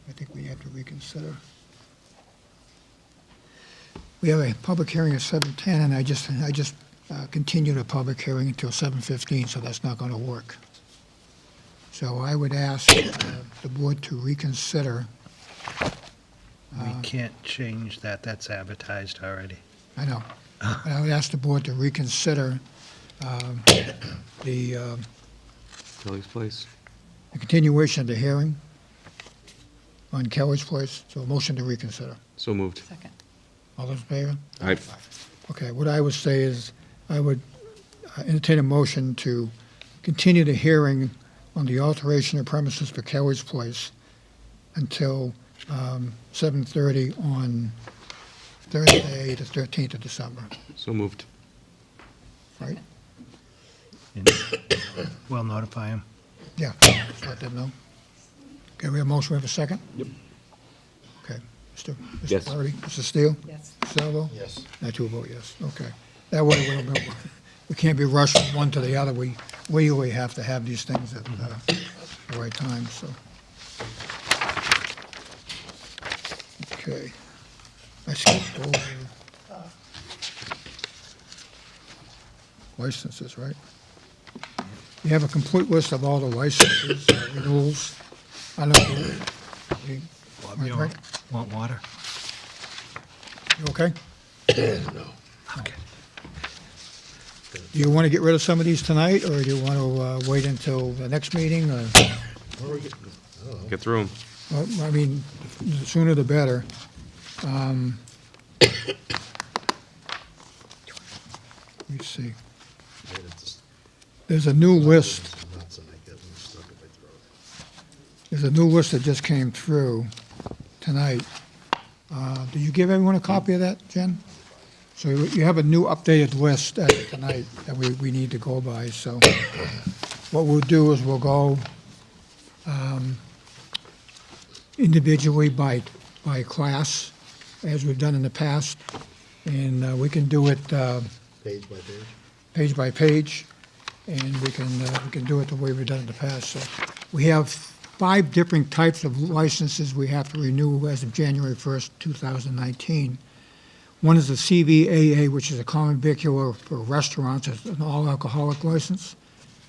Speaker 3: I think we have to reconsider. We have a public hearing at 7:10, and I just continued a public hearing until 7:15, so that's not going to work. So I would ask the board to reconsider.
Speaker 6: We can't change that. That's advertised already.
Speaker 3: I know. But I would ask the board to reconsider the
Speaker 8: Kelly's Place.
Speaker 3: continuation of the hearing on Kelly's Place. So a motion to reconsider.
Speaker 8: So moved.
Speaker 7: Second.
Speaker 3: All those in favor?
Speaker 8: Aye.
Speaker 3: Okay, what I would say is I would entertain a motion to continue the hearing on the alteration of premises for Kelly's Place until 7:30 on Thursday, the 13th of December,
Speaker 8: So moved.
Speaker 3: right?
Speaker 6: We'll notify him.
Speaker 3: Yeah, just let them know. Okay, we have a motion, we have a second?
Speaker 8: Yep.
Speaker 3: Okay,
Speaker 8: Yes.
Speaker 3: Mr. Flaherty, Mr. Steele?
Speaker 2: Yes.
Speaker 3: Mr. Salvo?
Speaker 1: Yes.
Speaker 3: I too vote yes, okay. That way, we can't be rushing one to the other. We legally have to have these things at the right time, so. Okay. I skipped over licenses, right? You have a complete list of all the licenses, renewals. I know.
Speaker 6: You want water?
Speaker 3: You okay?
Speaker 1: No.
Speaker 6: Okay.
Speaker 3: Do you want to get rid of some of these tonight, or do you want to wait until the next meeting, or?
Speaker 8: Get through them.
Speaker 3: Well, I mean, the sooner the better. Let me see. There's a new list. There's a new list that just came through tonight. Did you give everyone a copy of that, Jen? So you have a new updated list tonight that we need to go by, so what we'll do is we'll go individually by class, as we've done in the past, and we can do it
Speaker 1: Page by page.
Speaker 3: page by page, and we can do it the way we've done it in the past. So we have 5 different types of licenses we have to renew as of January 1st, 2019. One is the CVAA, which is a common vicular for restaurants. It's an all-alcoholic license.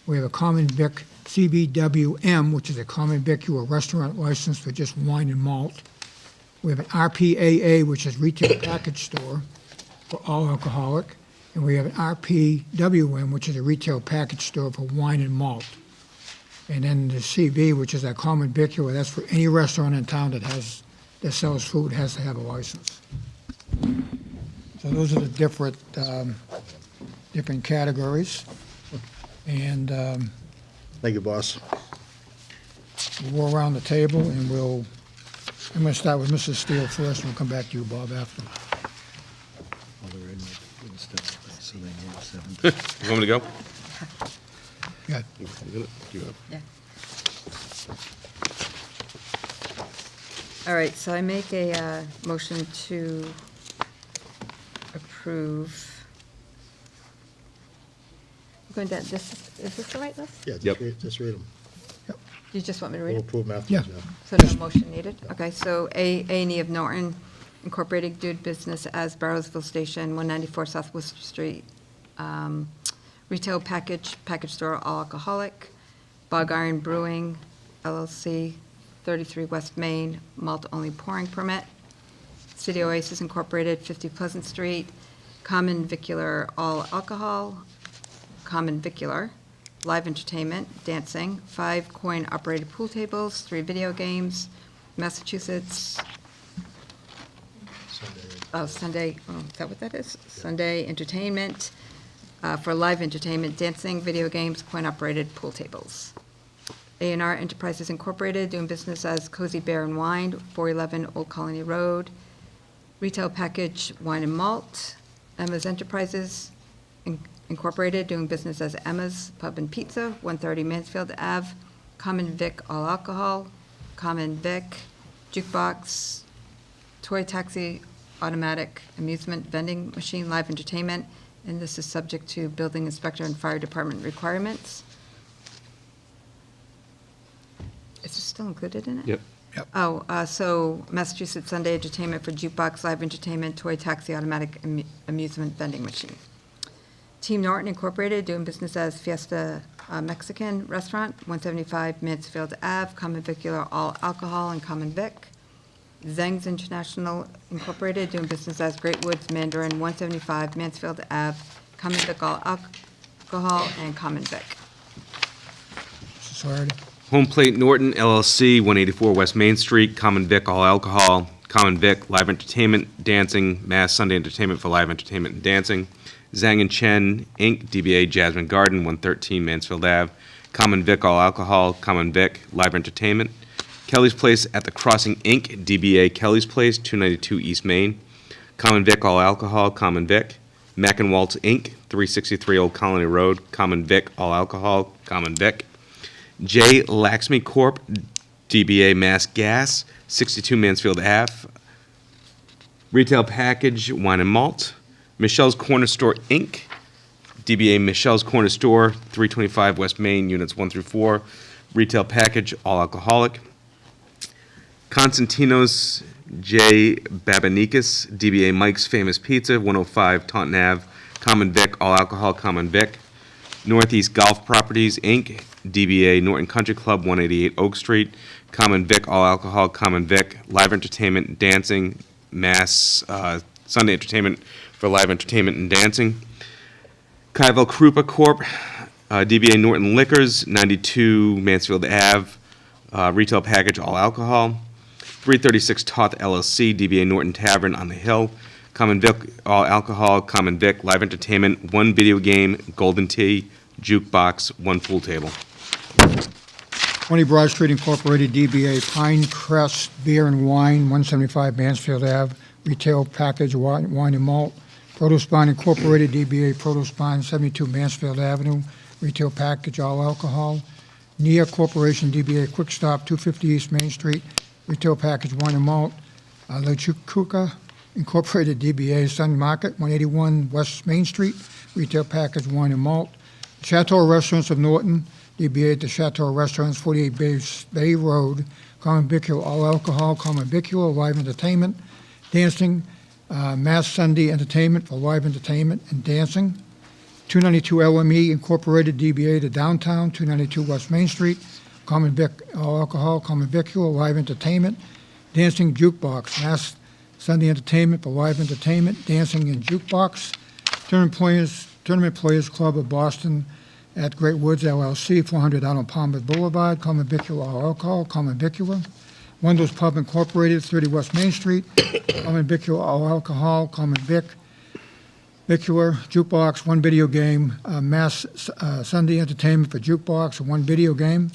Speaker 3: We have a common vic CVWM, which is a common vicular restaurant license for just wine and malt. We have an RPAA, which is retail package store for all alcoholic. And we have an RPWM, which is a retail package store for wine and malt. And then the CV, which is a common vicular, that's for any restaurant in town that sells food, has to have a license. So those are the different categories. And
Speaker 1: Thank you, boss.
Speaker 3: we'll go around the table and I'm going to start with Mrs. Steele first, and we'll come back to you, Bob, after.
Speaker 8: You want me to go?
Speaker 3: Yeah.
Speaker 7: Yeah. All right, so I make a motion to approve. Going down, is this the right list?
Speaker 1: Yeah,
Speaker 8: Yep.
Speaker 1: just read them.
Speaker 7: You just want me to read
Speaker 1: We'll
Speaker 7: it?
Speaker 1: approve them
Speaker 3: Yeah.
Speaker 1: afterwards, yeah.
Speaker 7: So no motion needed? Okay, so A&E of Norton Incorporated, doing business as Barrowsville Station, 194 South Worcester Street. Retail package store, all alcoholic. Bog Iron Brewing LLC, 33 West Main, malt-only pouring permit. City Oasis Incorporated, 50 Pleasant Street. Common Vicular, all alcohol. Common Vicular. Live entertainment, dancing, 5 coin-operated pool tables, 3 video games. Massachusetts, Sunday, is that what that is? Sunday entertainment, for live entertainment, dancing, video games, coin-operated pool tables. A&R Enterprises Incorporated, doing business as Cozy Bear and Wine, 411 Old Colony Road. Retail package, wine and malt. Emma's Enterprises Incorporated, doing business as Emma's Pub and Pizza, 130 Mansfield Ave. Common Vic, all alcohol. Common Vic, jukebox, toy taxi, automatic amusement vending machine, live entertainment, and this is subject to building inspector and fire department requirements. Is this still included in it?
Speaker 8: Yep.
Speaker 7: Oh, so Massachusetts Sunday entertainment for jukebox, live entertainment, toy taxi, automatic amusement vending machine. Team Norton Incorporated, doing business as Fiesta Mexican Restaurant, 175 Mansfield Ave, common vicular, all alcohol, and common vic. Zeng's International Incorporated, doing business as Great Woods Mandarin, 175 Mansfield Ave, common vic, all alcohol, and common vic.
Speaker 3: Mrs. Flaherty?
Speaker 8: Home Plate Norton LLC, 184 West Main Street, common vic, all alcohol, common vic, live entertainment, dancing, mass Sunday entertainment for live entertainment and dancing. Zhang and Chen, Inc., DBA Jasmine Garden, 113 Mansfield Ave, common vic, all alcohol, common vic, live entertainment. Kelly's Place at the Crossing, Inc., DBA Kelly's Place, 292 East Main, Common Vic All Alcohol, Common Vic. Mac and Waltz Inc., 363 Old Colony Road, Common Vic All Alcohol, Common Vic. J. Laxmi Corp., DBA Mass Gas, 62 Mansfield Ave. Retail Package Wine and Malt. Michelle's Corner Store Inc., DBA Michelle's Corner Store, 325 West Main, Units 1 through 4. Retail Package All Alcoholic. Constantino's J. Babanikis, DBA Mike's Famous Pizza, 105 Taunton Ave, Common Vic, All Alcohol, Common Vic. Northeast Golf Properties, Inc., DBA Norton Country Club, 188 Oak Street, Common Vic, All Alcohol, Common Vic. Live Entertainment, Dancing, Mass, Sunday Entertainment for Live Entertainment and Dancing. Kaivel Krupa Corp., DBA Norton Liquors, 92 Mansfield Ave, Retail Package, All Alcohol. 336 Toth LLC, DBA Norton Tavern on the Hill, Common Vic, All Alcohol, Common Vic, Live Entertainment, 1 video game, Golden Tee, Jukebox, 1 pool table.
Speaker 3: 20 Broad Street Incorporated, DBA Pine Crest Beer and Wine, 175 Mansfield Ave, Retail Package Wine and Malt. Produce Bond Incorporated, DBA Produce Bond, 72 Mansfield Avenue, Retail Package All Alcohol. NIA Corporation, DBA Quick Stop, 250 East Main Street, Retail Package Wine and Malt. La Chucuca Incorporated, DBA Sun Market, 181 West Main Street, Retail Package Wine and Malt. Chateau Restaurants of Norton, DBA The Chateau Restaurants, 48 Bay Road, Common Vicular All Alcohol, Common Vicular Live Entertainment, Dancing, Mass Sunday Entertainment for Live Entertainment and Dancing. 292 LME Incorporated, DBA The Downtown, 292 West Main Street, Common Vic All Alcohol, Common Vicular Live Entertainment, Dancing Jukebox, Mass Sunday Entertainment for Live Entertainment, Dancing and Jukebox. Tournament Players Club of Boston at Great Woods LLC, 400 out on Palmer Boulevard, Common Vicular All Alcohol, Common Vicular. Wendell's Pub Incorporated, 30 West Main Street, Common Vicular All Alcohol, Common Vic. Vicular, Jukebox, 1 video game, Mass Sunday Entertainment for Jukebox, 1 video game.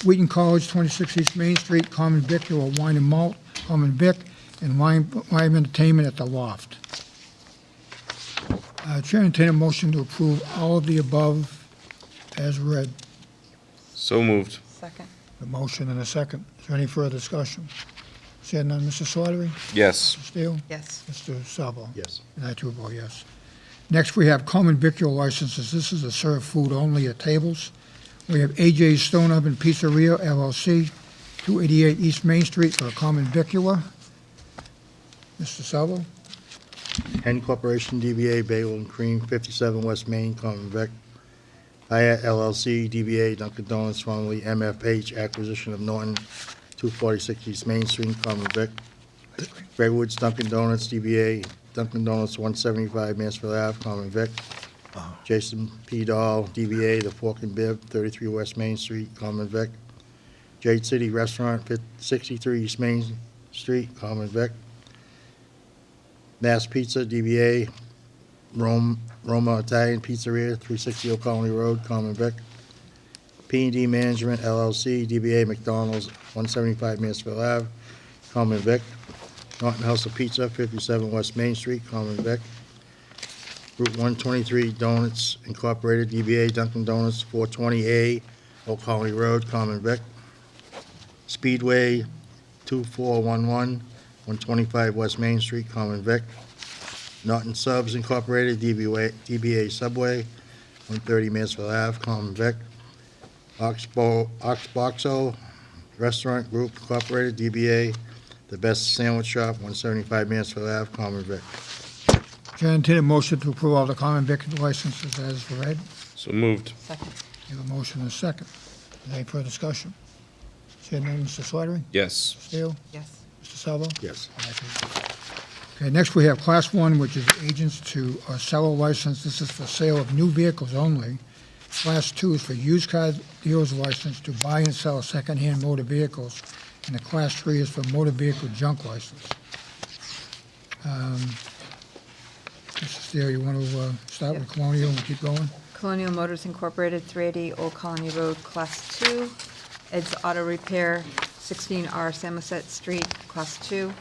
Speaker 3: Wheaton College, 26 East Main Street, Common Vicular Wine and Malt, Common Vic, and Live Entertainment at the Loft. Chair, entertain a motion to approve all of the above as read.
Speaker 8: So moved.
Speaker 7: Second.
Speaker 3: A motion and a second. Is there any further discussion? Seeing none, Mr. Slattery?
Speaker 8: Yes.
Speaker 3: Mr. Steele?
Speaker 7: Yes.
Speaker 3: Mr. Salvo?
Speaker 1: Yes.
Speaker 3: And I too vote yes. Next, we have common vicular licenses. This is to serve food only at tables. We have AJ's Stone Oven Pizzeria LLC, 288 East Main Street for a common vicular. Mr. Salvo?
Speaker 1: Hen Corporation, DBA Bagel and Cream, 57 West Main, Common Vic. Hyatt LLC, DBA Dunkin' Donuts, formerly MFH, acquisition of Norton, 246 East Main Street, Common Vic. Great Woods Dunkin' Donuts, DBA Dunkin' Donuts, 175 Mansfield Ave, Common Vic. Jason P. Dahl, DBA The Fork and Bib, 33 West Main Street, Common Vic. Jade City Restaurant, 63 East Main Street, Common Vic. Mass Pizza, DBA Roma Italian Pizzeria, 360 Old Colony Road, Common Vic. P&D Management LLC, DBA McDonald's, 175 Mansfield Ave, Common Vic. Norton House of Pizza, 57 West Main Street, Common Vic. Route 123 Donuts Incorporated, DBA Dunkin' Donuts, 420A Old Colony Road, Common Vic. Speedway, 2411, 125 West Main Street, Common Vic. Norton Subs Incorporated, DBA Subway, 130 Mansfield Ave, Common Vic. Oxboxo Restaurant Group Incorporated, DBA The Best Sandwich Shop, 175 Mansfield Ave, Common Vic.
Speaker 3: Chair, entertain a motion to approve all the common vic licenses as read.
Speaker 8: So moved.
Speaker 7: Second.
Speaker 3: You have a motion and a second. Is there any further discussion? Seeing none, Mr. Slattery?
Speaker 8: Yes.
Speaker 3: Mr. Steele?
Speaker 7: Yes.
Speaker 3: Mr. Salvo?
Speaker 1: Yes.
Speaker 3: Okay, next we have Class 1, which is agents to sell a license. This is for sale of new vehicles only. Class 2 is for used car dealer's license to buy and sell secondhand motor vehicles. And the Class 3 is for motor vehicle junk license. Mr. Steele, you want to start with Colonial and keep going?
Speaker 7: Colonial Motors Incorporated, 380 Old Colony Road, Class 2. Ed's Auto Repair, 16R Samoset Street, Class 2.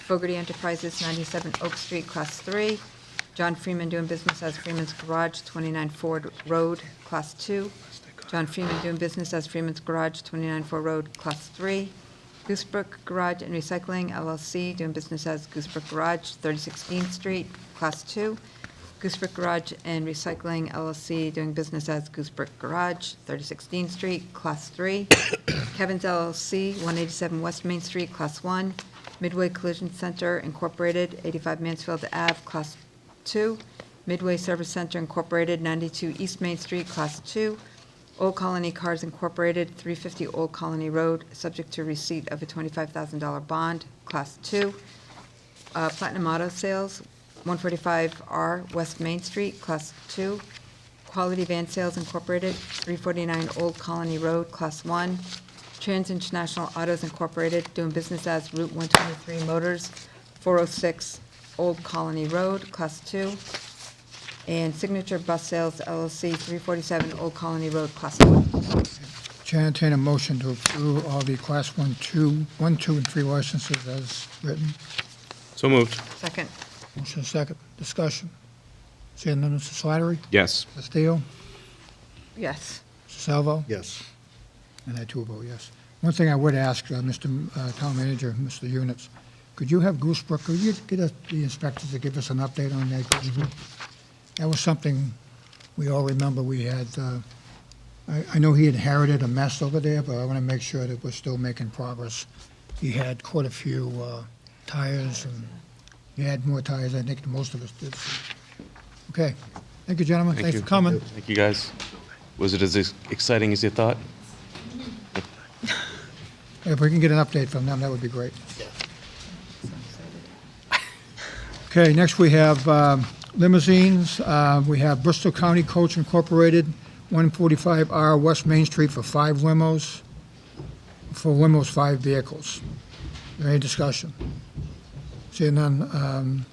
Speaker 7: Fogarty Enterprises, 97 Oak Street, Class 3. John Freeman doing business as Freeman's Garage, 29 Ford Road, Class 2. John Freeman doing business as Freeman's Garage, 29 Ford Road, Class 3. Goosebrook Garage and Recycling LLC doing business as Goosebrook Garage, 36 Dean Street, Class 2. Goosebrook Garage and Recycling LLC doing business as Goosebrook Garage, 36 Dean Street, Class 3. Kevin's LLC, 187 West Main Street, Class 1. Midway Collision Center Incorporated, 85 Mansfield Ave, Class 2. Midway Service Center Incorporated, 92 East Main Street, Class 2. Old Colony Cars Incorporated, 350 Old Colony Road, subject to receipt of a $25,000 bond, Class 2. Platinum Auto Sales, 145R West Main Street, Class 2. Quality Van Sales Incorporated, 349 Old Colony Road, Class 1. Trans International Autos Incorporated, doing business as Route 123 Motors, 406 Old Colony Road, Class 2. And Signature Bus Sales LLC, 347 Old Colony Road, Class 1.
Speaker 3: Chair, entertain a motion to approve all the Class 1, 2, and 3 licenses as written.
Speaker 8: So moved.
Speaker 7: Second.
Speaker 3: Motion second. Discussion. Seeing none, Mr. Slattery?
Speaker 8: Yes.
Speaker 3: Mr. Steele?
Speaker 7: Yes.
Speaker 3: Mr. Salvo?
Speaker 1: Yes.
Speaker 3: And I too vote yes. One thing I would ask, Mr. Town Manager, Mr. Units, could you have Goosebrook, could you get the inspectors to give us an update on that Goosebrook? That was something we all remember we had, I know he inherited a mess over there, but I want to make sure that we're still making progress. He had quite a few tires, and he had more tires, I think, than most of us did. Okay. Thank you, gentlemen. Thanks
Speaker 8: you.
Speaker 3: for coming.
Speaker 8: Thank you, guys. Was it as exciting as you thought?
Speaker 3: If we can get an update from them, that would be great. Okay, next we have limousines. We have Bristol County Coach Incorporated, 145R West Main Street for 5 limos. For limos, 5 vehicles. Is there any discussion? Seeing none,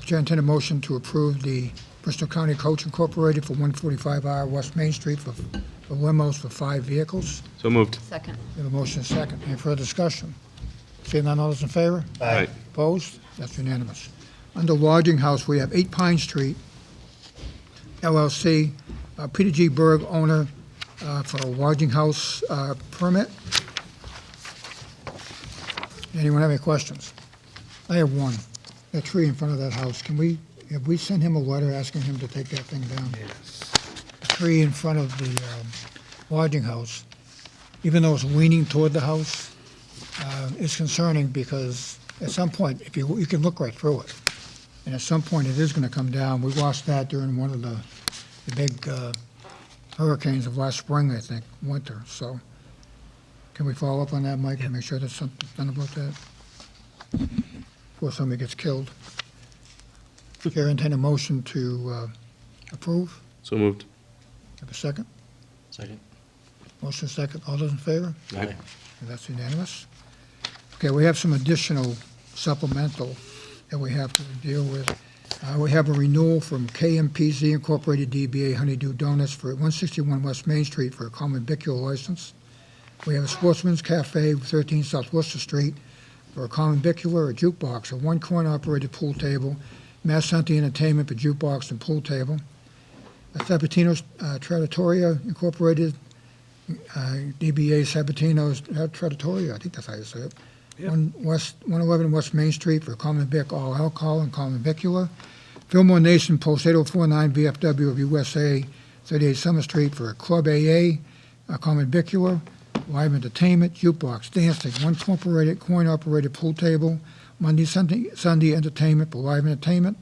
Speaker 3: Chair, entertain a motion to approve the Bristol County Coach Incorporated for 145R West Main Street for limos for 5 vehicles.
Speaker 8: So moved.
Speaker 7: Second.
Speaker 3: We have a motion second. Any further discussion? Seeing none, all those in favor?
Speaker 8: Aye.
Speaker 3: Opposed? That's unanimous. Under Lodging House, we have 8 Pine Street, LLC, Peter G. Berg, owner, for a lodging house permit. Anyone have any questions? I have one. That tree in front of that house, have we sent him a letter asking him to take that thing down? Yes. The tree in front of the lodging house, even though it's leaning toward the house, is concerning because at some point, if you can look right through it, and at some point it is going to come down. We lost that during one of the big hurricanes of last spring, I think, winter. So can we follow up on that, Mike, and make sure there's something done about that before somebody gets killed? Chair, entertain a motion to approve.
Speaker 8: So moved.
Speaker 3: Have a second?
Speaker 1: Second.
Speaker 3: Motion second. All those in favor?
Speaker 8: Aye.
Speaker 3: And that's unanimous. Okay, we have some additional supplemental that we have to deal with. We have a renewal from KMPZ Incorporated DBA Honeydew Donuts for 161 West Main Street for a common vicular license. We have a Sportsman's Cafe, 13 South Worcester Street, for a common vicular, a jukebox, a one-coin-operated pool table, Mass Sunday Entertainment for jukebox and pool table. A Sabatino's Trattoria Incorporated, DBA Sabatino's Trattoria, I think that's how you say it. 111 West Main Street for common vic, all alcohol and common vicular. Fillmore Nation Post 8049 VFW of USA, 38 Summer Street for a Club AA, a common vicular, live entertainment, jukebox, dancing, one coin-operated pool table, Monday, Sunday entertainment for live entertainment,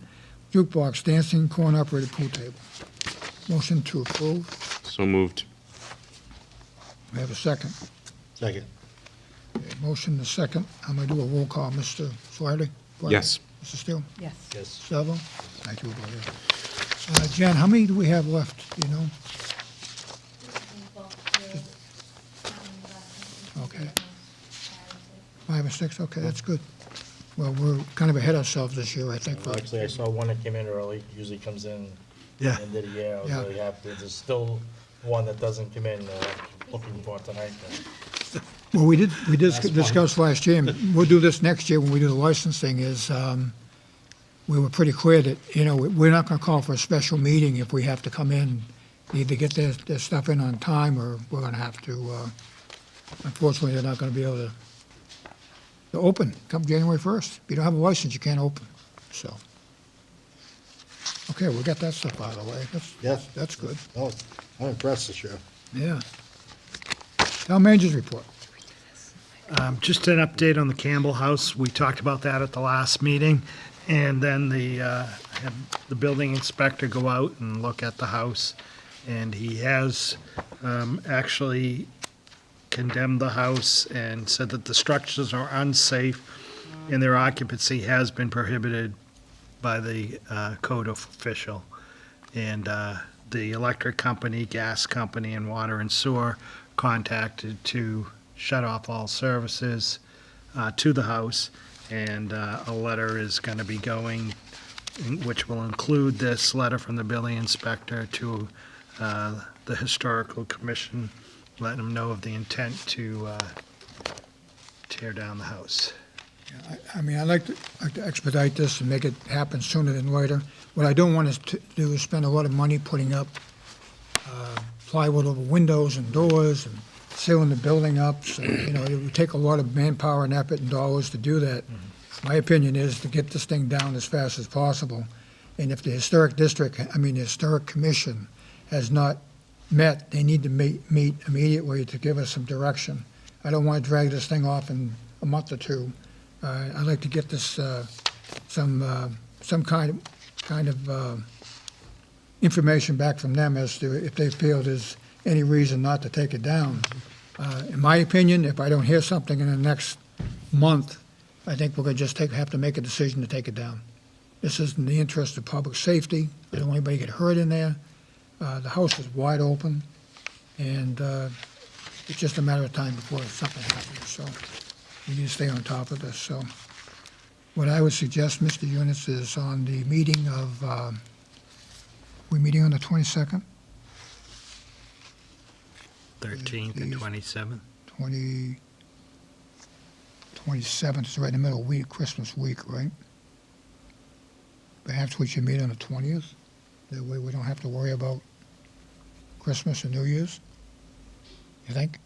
Speaker 3: jukebox, dancing, coin-operated pool table. Motion to approve.
Speaker 8: So moved.
Speaker 3: We have a second.
Speaker 1: Second.
Speaker 3: Motion to second. I'm going to do a roll call. Mr. Slattery?
Speaker 8: Yes.
Speaker 3: Mr. Steele?
Speaker 7: Yes.
Speaker 1: Yes.
Speaker 3: Salvo? I do vote yes. Jen, how many do we have left, do you know? Okay. 5 or 6, okay, that's good. Well, we're kind of ahead of ourselves this year, I think.
Speaker 15: Well, actually, I saw one that came in early, usually comes in
Speaker 3: Yeah.
Speaker 15: end of the year. I was
Speaker 3: Yeah.
Speaker 15: really happy. There's still one that doesn't come in, looking for tonight.
Speaker 3: Well, we did discuss last year, and we'll do this next year when we do the licensing, is, we were pretty clear that, we're not gonna call for a special meeting if we have to come in, either get their stuff in on time, or we're gonna have to, unfortunately, they're not gonna be able to open come January 1st. If you don't have a license, you can't open, so. Okay, we'll get that stuff out of the way.
Speaker 1: Yes.
Speaker 3: That's good.
Speaker 1: Oh, I'm impressed this year.
Speaker 3: Yeah. Town managers report.
Speaker 6: Just an update on the Campbell House. We talked about that at the last meeting. And then had the building inspector go out and look at the house. And he has actually condemned the house and said that the structures are unsafe and their occupancy has been prohibited by the code official. And the electric company, gas company, and water and sewer contacted to shut off all services to the house, and a letter is going to be going, which will include this letter from the building inspector to the Historical Commission, letting them know of the intent to tear down the house.
Speaker 3: I mean, I'd like to expedite this and make it happen sooner than later. What I don't want us to do is spend a lot of money putting up plywood over windows and doors and sealing the building up. So, it would take a lot of manpower and effort and dollars to do that. My opinion is to get this thing down as fast as possible. And if the Historic Commission has not met, they need to meet immediately to give us some direction. I don't want to drag this thing off in a month or two. I'd like to get this, some kind of information back from them as to if they feel there's any reason not to take it down. In my opinion, if I don't hear something in the next month, I think we're going to just have to make a decision to take it down. This is in the interest of public safety. I don't want anybody to get hurt in there. The house is wide open, and it's just a matter of time before something happens. So we need to stay on top of this. So what I would suggest, Mr. Eunice, is on the meeting of, we're meeting on the 22nd?
Speaker 6: 13th and 27th.
Speaker 3: 27th is right in the middle of week, Christmas week, right? Perhaps we should meet on the 20th. That way we don't have to worry about Christmas and New Year's. You think?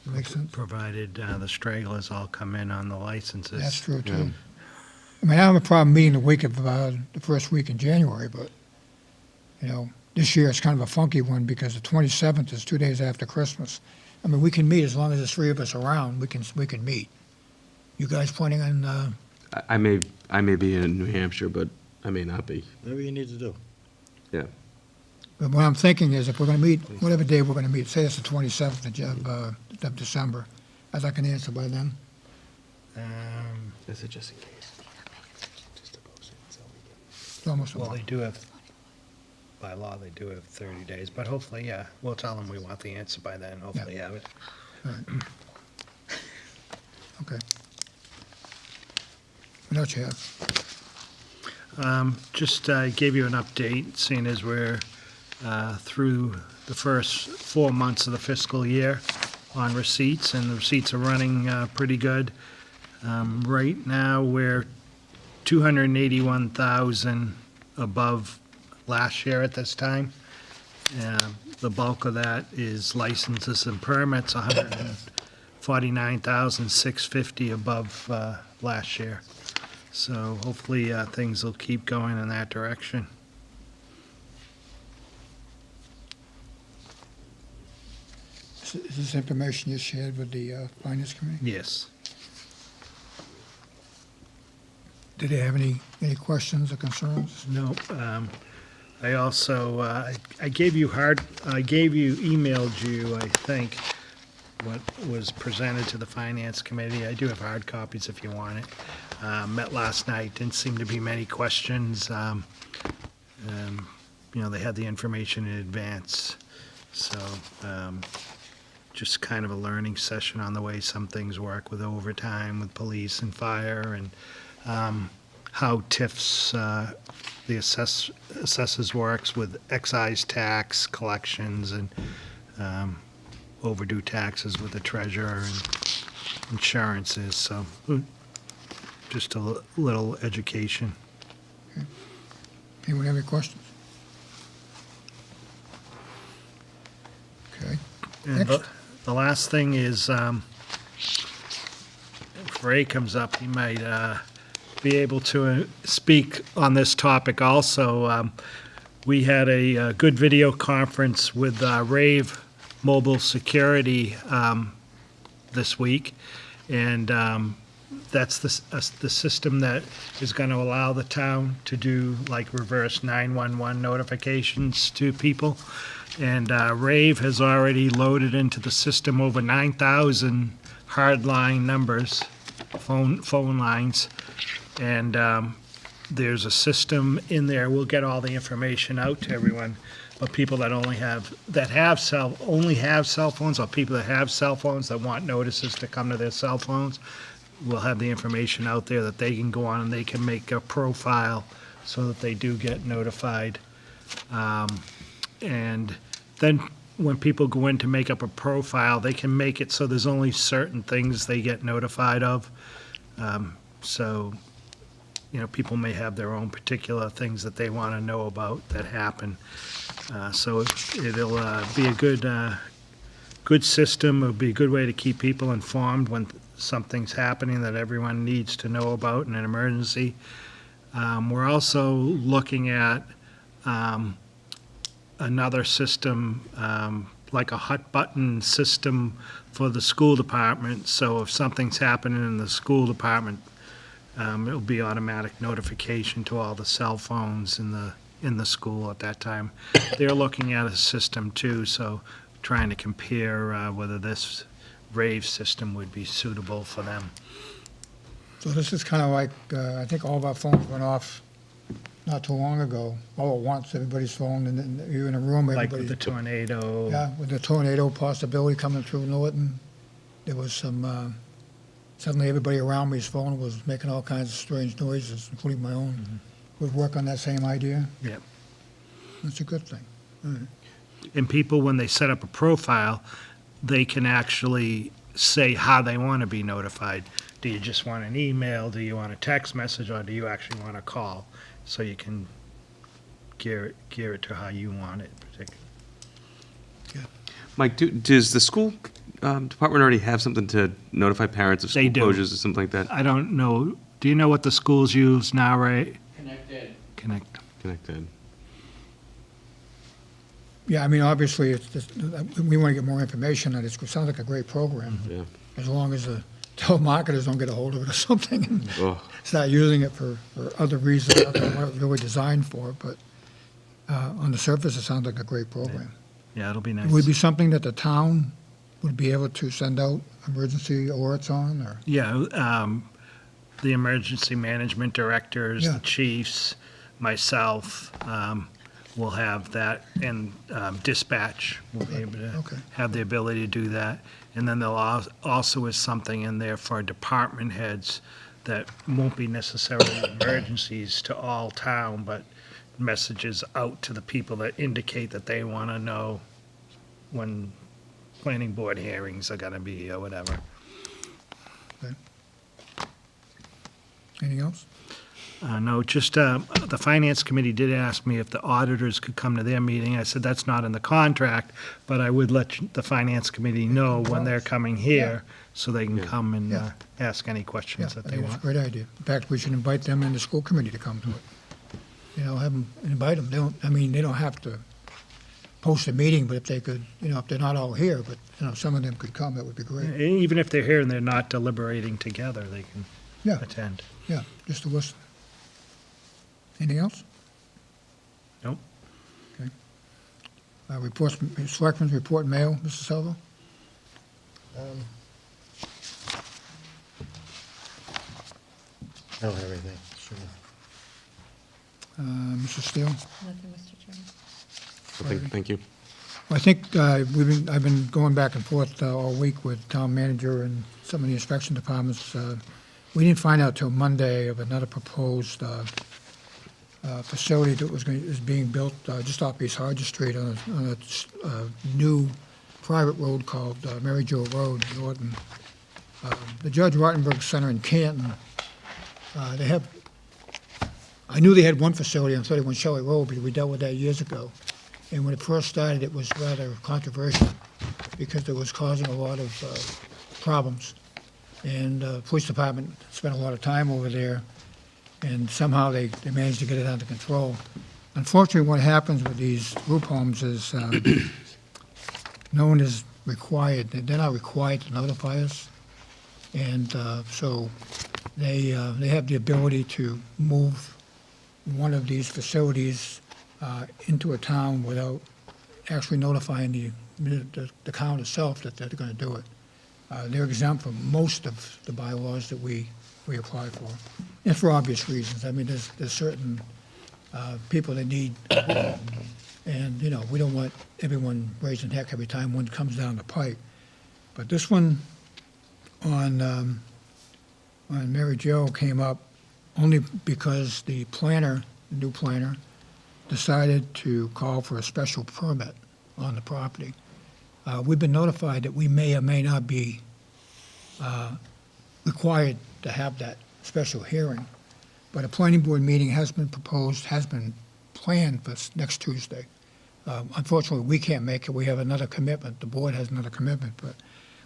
Speaker 3: Makes sense?
Speaker 6: Provided the stragglers all come in on the licenses.
Speaker 3: That's true, too. I mean, I don't have a problem meeting the week of the first week in January, but, this year it's kind of a funky one because the 27th is 2 days after Christmas. I mean, we can meet as long as there's three of us around. We can meet. You guys planning on?
Speaker 8: I may be in New Hampshire, but I may not be.
Speaker 1: Whatever you need to do.
Speaker 8: Yeah.
Speaker 3: But what I'm thinking is if we're going to meet, whatever day we're going to meet, say it's the 27th of December, I'd like an answer by then.
Speaker 8: Is it just in case?
Speaker 3: It's almost a
Speaker 6: Well,
Speaker 3: month.
Speaker 6: they do have, by law, they do have 30 days, but hopefully, yeah, we'll tell them we want the answer by then, hopefully have it.
Speaker 3: All right. Okay. What else you have?
Speaker 6: Just gave you an update, seeing as we're through the first 4 months of the fiscal year on receipts, and the receipts are running pretty good. Right now, we're 281,000 above last year at this time. The bulk of that is licenses and permits, 149,650 above last year. So hopefully things will keep going in that direction.
Speaker 3: Is this information you shared with the Finance Committee?
Speaker 6: Yes.
Speaker 3: Did they have any questions or concerns?
Speaker 6: No. I also, I gave you, emailed you, I think, what was presented to the Finance Committee. I do have hard copies if you want it. Met last night, didn't seem to be many questions. They had the information in advance. So, just kind of a learning session on the way some things work with overtime, with police and fire, and how TIFs, the assessors works with excise tax collections, and overdue taxes with the treasurer and insurances, so just a little education.
Speaker 3: Anyone have any questions? Okay.
Speaker 6: And
Speaker 3: Next.
Speaker 6: the last thing is, if Ray comes up, he might be able to speak on this topic also. We had a good video conference with Rave Mobile Security this week, and that's the system that is going to allow the town to do like reverse 911 notifications to people. And Rave has already loaded into the system over 9,000 hardline numbers, phone lines, and there's a system in there. We'll get all the information out to everyone, but people that only have cell phones, or people that have cell phones that want notices to come to their cell phones, we'll have the information out there that they can go on and they can make a profile so that they do get notified. And then when people go in to make up a profile, they can make it so there's only certain things they get notified of. So, people may have their own particular things that they want to know about that happen. So it'll be a good system. It'll be a good way to keep people informed when something's happening that everyone needs to know about in an emergency. We're also looking at another system, like a hot button system for the school department. So if something's happening in the school department, it'll be automatic notification to all the cell phones in the school at that time. They're looking at a system too, so trying to compare whether this Rave system would be suitable for them.
Speaker 3: So this is kind of like, I think all of our phones went off not too long ago, all at once, everybody's phone, and then you're in a room,
Speaker 6: Like
Speaker 3: everybody.
Speaker 6: with the tornado.
Speaker 3: Yeah, with the tornado possibility coming through Norton, there was some, suddenly everybody around me's phone was making all kinds of strange noises, including my own. Would work on that same idea?
Speaker 6: Yep.
Speaker 3: That's a good thing. All right.
Speaker 6: And people, when they set up a profile, they can actually say how they want to be notified. Do you just want an email? Do you want a text message? Or do you actually want a call? So you can gear it to how you want it, particularly.
Speaker 8: Mike, does the school department already have something to notify parents of
Speaker 6: They
Speaker 8: school
Speaker 6: do.
Speaker 8: closures or something like that?
Speaker 6: I don't know. Do you know what the schools use now, Ray?
Speaker 8: Connected.
Speaker 3: Yeah, I mean, obviously, we want to get more information on it. It sounds like a great program.
Speaker 8: Yeah.
Speaker 3: As long as the telemarketers don't get a hold of it or something and
Speaker 8: Oh.
Speaker 3: start using it for other reasons other than what it was really designed for. But on the surface, it sounds like a great program.
Speaker 6: Yeah, it'll be nice.
Speaker 3: Would it be something that the town would be able to send out emergency alerts on, or?
Speaker 6: Yeah, the emergency management directors,
Speaker 3: Yeah.
Speaker 6: the chiefs, myself, will have that, and dispatch will be able to
Speaker 3: Okay.
Speaker 6: have the ability to do that. And then there'll also is something in there for department heads that won't be necessarily emergencies to all town, but messages out to the people that indicate that they want to know when planning board hearings are going to be or whatever.
Speaker 3: Anything else?
Speaker 6: No, just the Finance Committee did ask me if the auditors could come to their meeting. I said that's not in the contract, but I would let the Finance Committee know when they're coming here so they can come and
Speaker 3: Yeah.
Speaker 6: ask any
Speaker 3: Yeah,
Speaker 6: questions
Speaker 3: I
Speaker 6: that they
Speaker 3: think it's a
Speaker 6: want.
Speaker 3: great idea. In fact, we should invite them and the school committee to come to it. Have them, invite them. They don't have to post a meeting, but if they could, if they're not all here, but, some of them could come, that would be great.
Speaker 6: And even if they're here and they're not deliberating together, they can
Speaker 3: Yeah.
Speaker 6: attend.
Speaker 3: Yeah, just to listen. Anything else?
Speaker 6: Nope.
Speaker 3: Okay. Reports, Selectmen's report and mail, Mr. Salvo?
Speaker 1: I don't have anything. Sure.
Speaker 3: Mr. Steele?
Speaker 7: Nothing, Mr. Chairman.
Speaker 8: Thank you.
Speaker 3: Well, I think I've been going back and forth all week with town manager and some of the inspection departments. We didn't find out till Monday of another proposed facility that is being built just off East Harger Street on a new private road called Mary Jo Road in Norton. The Judge Rottenberg Center in Canton, they have, I knew they had one facility on 31 Shelley Road, but we dealt with that years ago. And when it first started, it was rather controversial because it was causing a lot of problems. And the police department spent a lot of time over there, and somehow they managed to get it under control. Unfortunately, what happens with these group homes is no one is required, they're not required to notify us. And so they have the ability to move one of these facilities into a town without actually notifying the town itself that they're going to do it. They're exempt from most of the bylaws that we apply for, and for obvious reasons. I mean, there's certain people that need, and, you know, we don't want everyone raising heck every time one comes down the pike. But this one on Mary Jo came up only because the planner, the new planner, decided to call for a special permit on the property. We've been notified that we may or may not be required to have that special hearing, but a planning board meeting has been proposed, has been planned for next Tuesday. Unfortunately, we can't make it. We have another commitment. The board has another commitment. But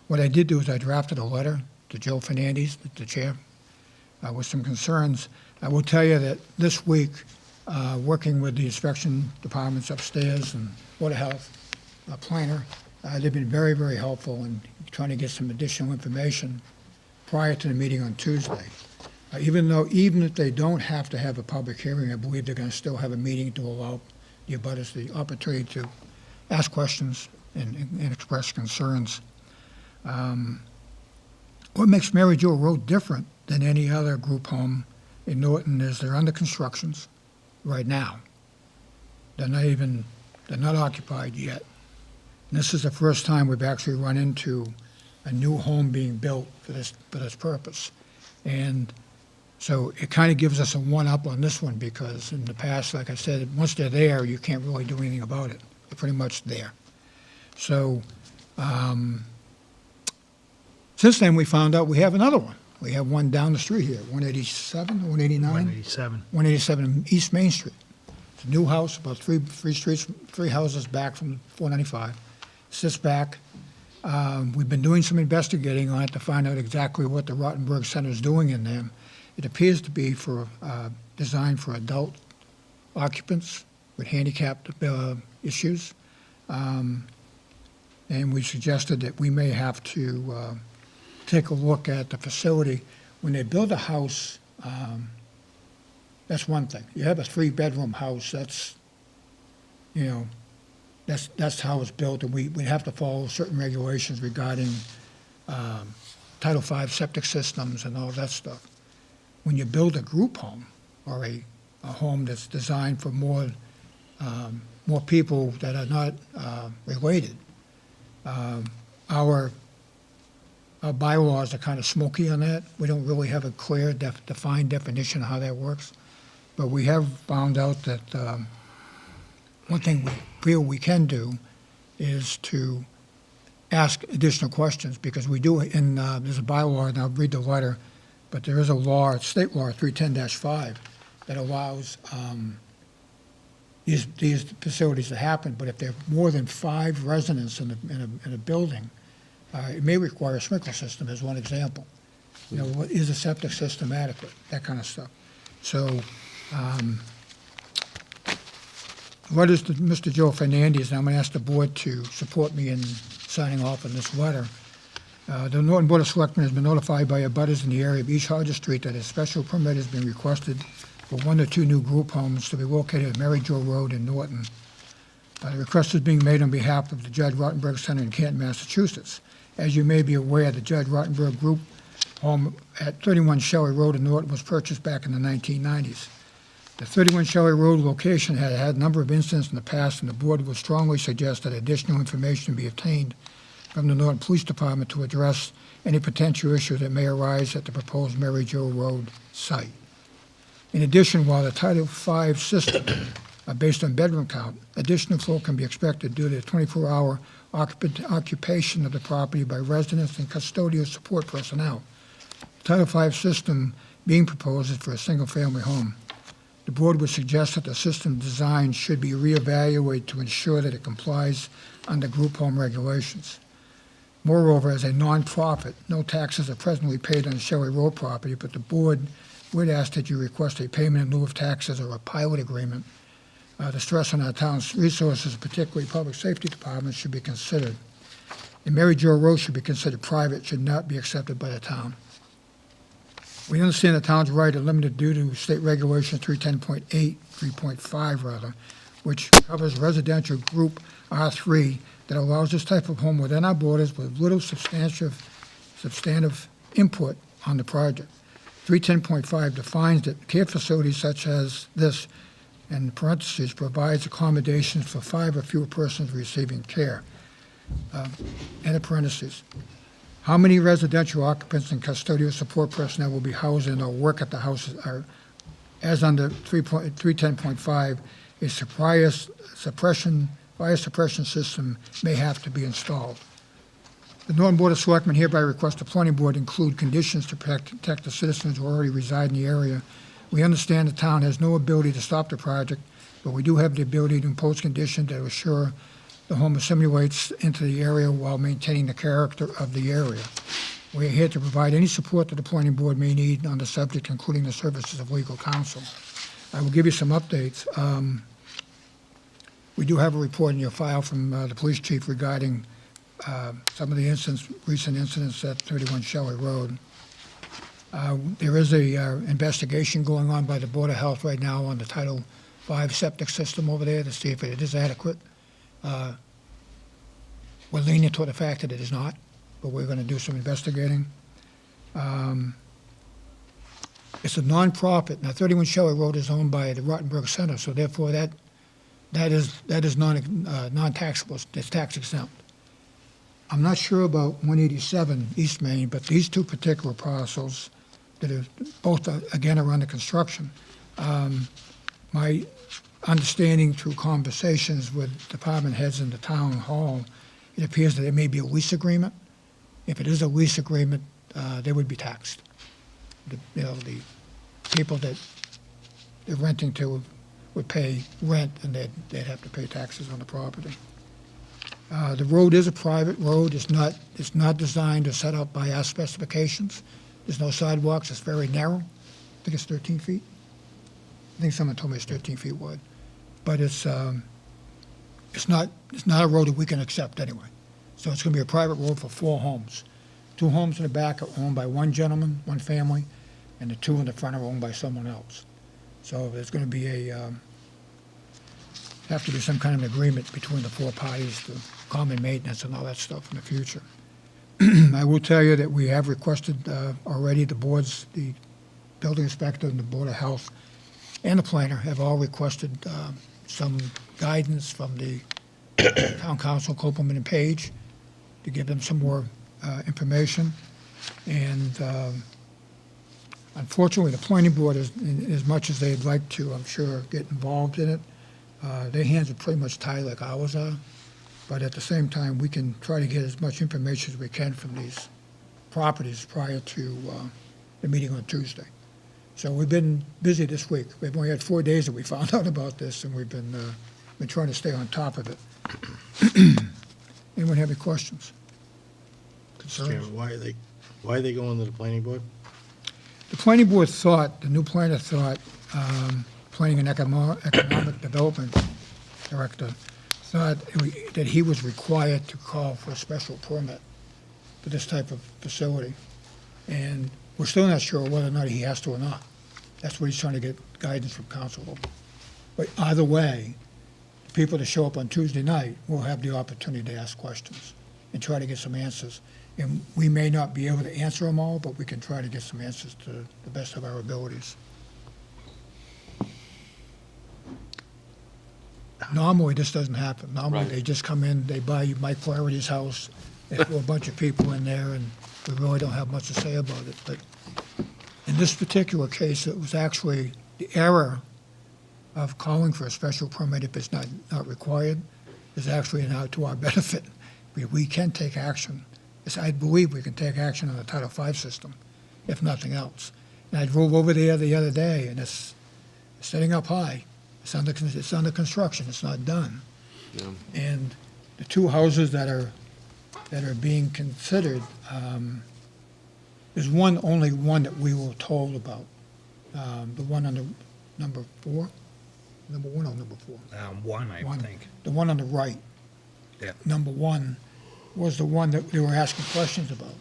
Speaker 3: what I did do is I drafted a letter to Joe Fernandez, the chair, with some concerns. I will tell you that this week, working with the inspection departments upstairs and Water Health planner, they've been very, very helpful in trying to get some additional information prior to the meeting on Tuesday. Even if they don't have to have a public hearing, I believe they're going to still have a meeting to allow the abutters the opportunity to ask questions and express concerns. What makes Mary Jo Road different than any other group home in Norton is they're under constructions right now. They're not occupied yet. And this is the first time we've actually run into a new home being built for this purpose. And so it kind of gives us a one-up on this one because in the past, like I said, once they're there, you can't really do anything about it. They're pretty much there. So since then, we found out we have another one. We have one down the street here, 187, 189?
Speaker 6: 187.
Speaker 3: 187 East Main Street. It's a new house, about three houses back from 495. Sits back. We've been doing some investigating on it to find out exactly what the Rottenberg Center is doing in there. It appears to be designed for adult occupants with handicap issues. And we suggested that we may have to take a look at the facility. When they build a house, that's one thing. You have a 3-bedroom house, that's how it's built, and we have to follow certain regulations regarding Title V septic systems and all that stuff. When you build a group home or a home that's designed for more people that are not related, our bylaws are kind of smoky on that. We don't really have a clear, defined definition of how that works. But we have found out that one thing we feel we can do is to ask additional questions, because we do, there's a bylaw, and I'll read the letter, but there is a law, state law 310-5, that allows these facilities to happen, but if there are more than 5 residents in a building, it may require a sprinkler system as one example. Is a septic system adequate? That kind of stuff. So, letters to Mr. Joe Fernandez, and I'm going to ask the board to support me in signing off on this letter. The Norton Board of Selectmen has been notified by abutters in the area of East Hodges Street that a special permit has been requested for 1 or 2 new group homes to be located at Mary Jo Road in Norton. The request is being made on behalf of the Judge Rottenberg Center in Canton, Massachusetts. As you may be aware, the Judge Rottenberg Group home at 31 Shelley Road in Norton was purchased back in the 1990s. The 31 Shelley Road location had had a number of incidents in the past, and the board would strongly suggest that additional information be obtained from the Norton Police Department to address any potential issues that may arise at the proposed Mary Jo Road site. In addition, while the Title V system are based on bedroom count, additional flow can be expected due to the 24-hour occupation of the property by residents and custodial support personnel. Title V system being proposed is for a single-family home. The board would suggest that the system design should be reevaluated to ensure that it complies under group home regulations. Moreover, as a nonprofit, no taxes are presently paid on Shelley Road property, but the board would ask that you request a payment in lieu of taxes or a pilot agreement. The stress on our town's resources, particularly public safety departments, should be considered. And Mary Jo Road should be considered private, should not be accepted by the town. We understand the town's right are limited due to state regulation 310.5 rather, which covers residential group R3 that allows this type of home within our borders with little substantive input on the project. 310.5 defines that care facilities such as this, in parentheses, provides accommodations for 5 or fewer persons receiving care. End of parentheses. How many residential occupants and custodial support personnel will be housed in or work at the houses are, as under 310.5, a fire suppression system may have to be installed. The Norton Board of Selectmen hereby request the planning board include conditions to protect the citizens who already reside in the area. We understand the town has no ability to stop the project, but we do have the ability to impose conditions that assure the home assimilates into the area while maintaining the character of the area. We are here to provide any support that the planning board may need on the subject, including the services of legal counsel. I will give you some updates. We do have a report in your file from the police chief regarding some of the recent incidents at 31 Shelley Road. There is a investigation going on by the Board of Health right now on the Title V septic system over there to see if it is adequate. We're leaning toward the fact that it is not, but we're going to do some investigating. It's a nonprofit. Now, 31 Shelley Road is owned by the Rottenberg Center, so therefore that is non-taxable. It's tax exempt. I'm not sure about 187 East Main, but these two particular parcels that are both, again, are under construction. My understanding through conversations with department heads in the town hall, it appears that there may be a lease agreement. If it is a lease agreement, they would be taxed. The people that they're renting to would pay rent, and they'd have to pay taxes on the property. The road is a private road. It's not designed or set up by our specifications. There's no sidewalks. It's very narrow. I think it's 13 feet. I think someone told me it's 13 feet wide. But it's not a road that we can accept anyway. So it's going to be a private road for 4 homes. 2 homes in the back are owned by one gentleman, one family, and the 2 in the front are owned by someone else. So there's going to be have to be some kind of agreement between the 4 parties to common maintenance and all that stuff in the future. I will tell you that we have requested already, the building inspector and the Board of Health and the planner have all requested some guidance from the town council, Copeland and Page, to give them some more information. And unfortunately, the planning board, as much as they'd like to, I'm sure, get involved in it, their hands are pretty much tied like ours are. But at the same time, we can try to get as much information as we can from these properties prior to the meeting on Tuesday. So we've been busy this week. We've only had 4 days that we found out about this, and we've been trying to stay on top of it. Anyone have any questions?
Speaker 1: Mr. Chairman, why are they going to the planning board?
Speaker 3: The planning board thought, the new planner thought, Planning and Economic Development Director thought that he was required to call for a special permit for this type of facility. And we're still not sure whether or not he has to or not. That's what he's trying to get guidance from council over. But either way, the people that show up on Tuesday night will have the opportunity to ask questions and try to get some answers. And we may not be able to answer them all, but we can try to get some answers to the best of our abilities. Normally, this doesn't happen. Normally, They just come in, they buy Mike Clarity's house, they throw a bunch of people in there, and we really don't have much to say about it. But in this particular case, it was actually the error of calling for a special permit if it's not required is actually now to our benefit, we can take action. Yes, I believe we can take action on the Title V system, if nothing else. And I drove over there the other day, and it's setting up high. It's under construction, it's not done.
Speaker 8: Yeah.
Speaker 3: And the two houses that are being considered, there's only one that we were told about. The one on the number 4, number 1 or number 4?
Speaker 6: One, I
Speaker 3: One.
Speaker 6: think.
Speaker 3: The one on the right.
Speaker 6: Yeah.
Speaker 3: Number 1 was the one that they were asking questions about.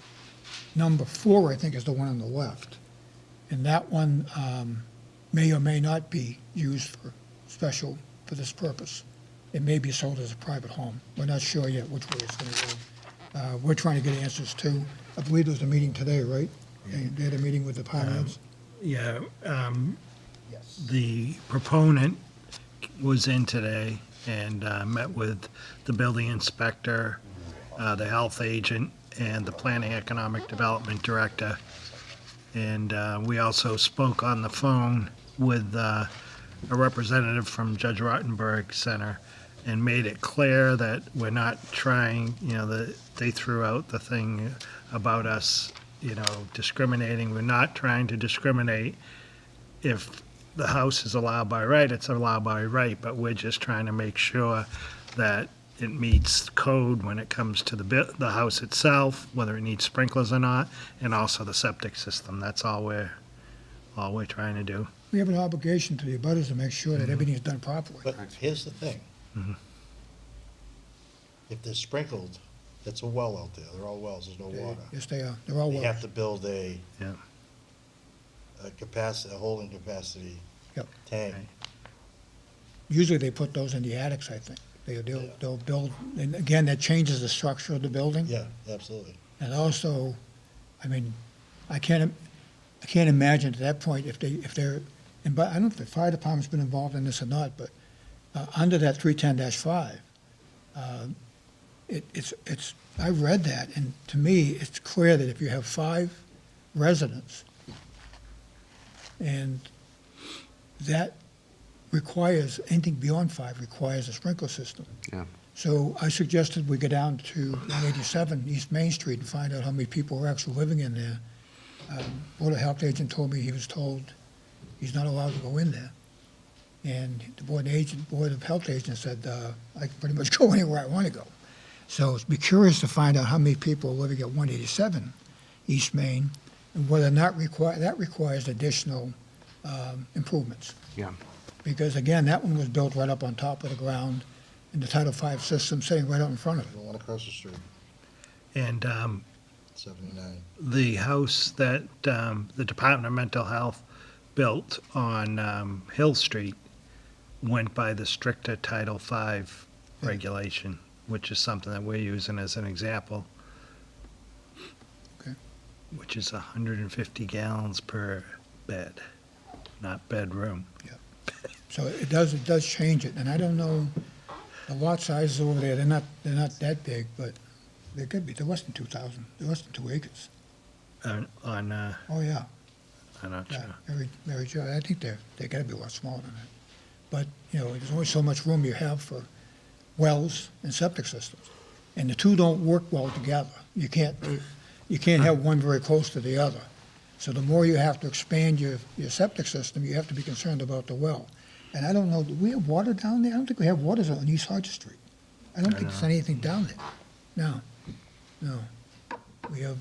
Speaker 3: Number 4, I think, is the one on the left. And that one may or may not be used for this purpose. It may be sold as a private home. We're not sure yet which way it's going to go. We're trying to get answers too. I believe there was a meeting today, right? They had a meeting with the department heads?
Speaker 6: Yeah,
Speaker 1: Yes.
Speaker 6: the proponent was in today and met with the building inspector, the health agent, and the planning economic development director. And we also spoke on the phone with a representative from Judge Rottenberg Center and made it clear that we're not trying, they threw out the thing about us, discriminating. We're not trying to discriminate. If the house is allowed by right, it's allowed by right, but we're just trying to make sure that it meets code when it comes to the house itself, whether it needs sprinklers or not, and also the septic system. That's all we're trying to do.
Speaker 3: We have an obligation to the abutters to make sure that everything is done properly.
Speaker 1: But here's the thing.
Speaker 6: Mhm.
Speaker 1: If they're sprinkled, it's a well out there. They're all wells, there's no water.
Speaker 3: Yes, they are. They're all
Speaker 1: You have
Speaker 3: wells.
Speaker 1: to build a
Speaker 6: Yeah.
Speaker 1: capacity, a holding capacity
Speaker 3: Yep.
Speaker 1: tank.
Speaker 6: Right.
Speaker 3: Usually they put those in the attics, I think. They'll build, and again, that changes the structure of the building.
Speaker 1: Yeah, absolutely.
Speaker 3: And also, I mean, I can't imagine at that point if they're, and but I don't know if the fire department's been involved in this or not, but under that 310-5, I read that, and to me, it's clear that if you have 5 residents, and that requires, anything beyond 5 requires a sprinkler system.
Speaker 8: Yeah.
Speaker 3: So I suggested we go down to 187 East Main Street and find out how many people are actually living in there. Board of Health agent told me he was told he's not allowed to go in there. And the Board of Health agent said, I can pretty much go anywhere I want to go. So be curious to find out how many people are living at 187 East Main, and whether or not that requires additional improvements.
Speaker 8: Yeah.
Speaker 3: Because again, that one was built right up on top of the ground, and the Title V system sitting right out in front of it.
Speaker 1: The one across the street,
Speaker 6: And
Speaker 1: 79.
Speaker 6: the house that the Department of Mental Health built on Hill Street went by the stricter Title V regulation, which is something that we're using as an example.
Speaker 3: Okay.
Speaker 6: Which is 150 gallons per bed, not bedroom.
Speaker 3: So it does change it, and I don't know, the lot sizes over there, they're not that big, but they could be, they're less than 2,000, they're less than 2 acres.
Speaker 6: On,
Speaker 3: Oh, yeah,
Speaker 6: I'm not
Speaker 3: yeah,
Speaker 6: sure.
Speaker 3: very sure, I think they gotta be a lot smaller than that. But, there's only so much room you have for wells and septic systems, and the two don't work well together. You can't have one very close to the other. So the more you have to expand your septic system, you have to be concerned about the well. And I don't know, do we have water down there? I don't think we have water on East Hodge Street. I don't think there's anything down there. No. We have,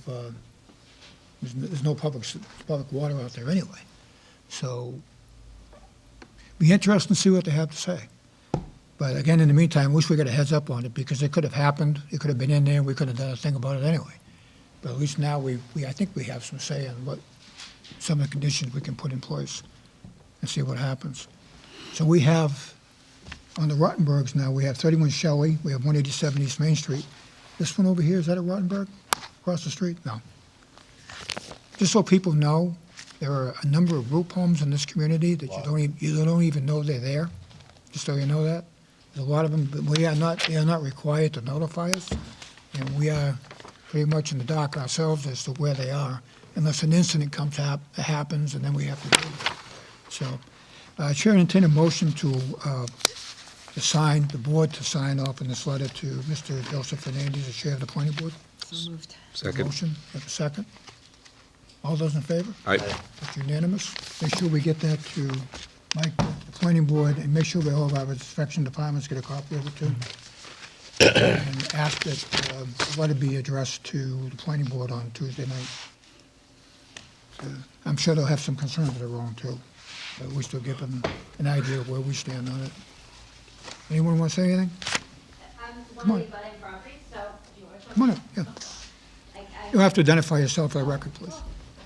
Speaker 3: there's no public water out there anyway. So, be interesting to see what they have to say. But again, in the meantime, wish we got a heads up on it, because it could have happened, it could have been in there, we could have done a thing about it anyway. But at least now I think we have some say on what, some of the conditions we can put in place and see what happens. So we have, on the Rottenbergs now, we have 31 Shelley, we have 187 East Main Street. This one over here, is that a Rottenberg across the street? No. Just so people know, there are a number of group homes in this community that you don't even know they're there, just so you know that. There's a lot of them, but they are not required to notify us, and we are pretty much in the dark ourselves as to where they are, unless an incident happens, and then we have to do it. So, Chair, entertain a motion to to sign, the board to sign off on this letter to Mr. Joseph Fernandez, the chair of the planning board.
Speaker 7: So moved.
Speaker 8: Second.
Speaker 3: Motion, have a second. All those in favor?
Speaker 8: Aye.
Speaker 3: That's unanimous. Make sure we get that to Mike, the planning board, and make sure we all of our inspection departments get a copy of it too. And ask that the letter be addressed to the planning board on Tuesday night. I'm sure they'll have some concerns that are wrong too, but we still give them an idea of where we stand on it. Anyone want to say anything? Come on. Come on up, yeah. You'll have to identify yourself for the record, please.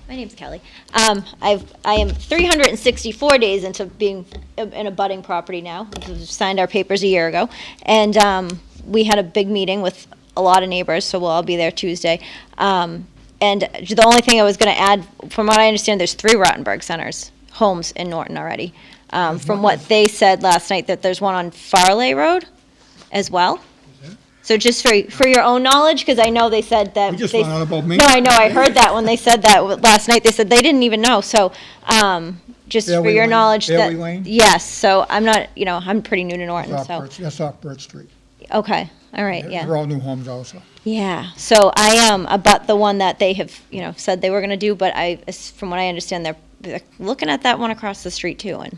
Speaker 16: My name's Kelly. I am 364 days into being in a budding property now. We signed our papers a year ago, and we had a big meeting with a lot of neighbors, so we'll all be there Tuesday. And the only thing I was going to add, from what I understand, there's 3 Rottenberg Centers homes in Norton already. From what they said last night, that there's one on Farley Road as well. So just for your own knowledge, because I know they said that.
Speaker 3: You just found out about me?
Speaker 16: No, I know, I heard that when they said that last night. They said they didn't even know, so, just for
Speaker 3: Fairway
Speaker 16: your
Speaker 3: Lane-
Speaker 16: knowledge that.
Speaker 3: Fairway Lane?
Speaker 16: Yes, so I'm not, I'm pretty new to Norton,
Speaker 3: That's
Speaker 16: so,
Speaker 3: off Birch Street.
Speaker 16: okay, all right, yeah.
Speaker 3: They're all new homes also.
Speaker 16: Yeah, so I am about the one that they have, said they were gonna do, but from what I understand, they're looking at that one across the street too, and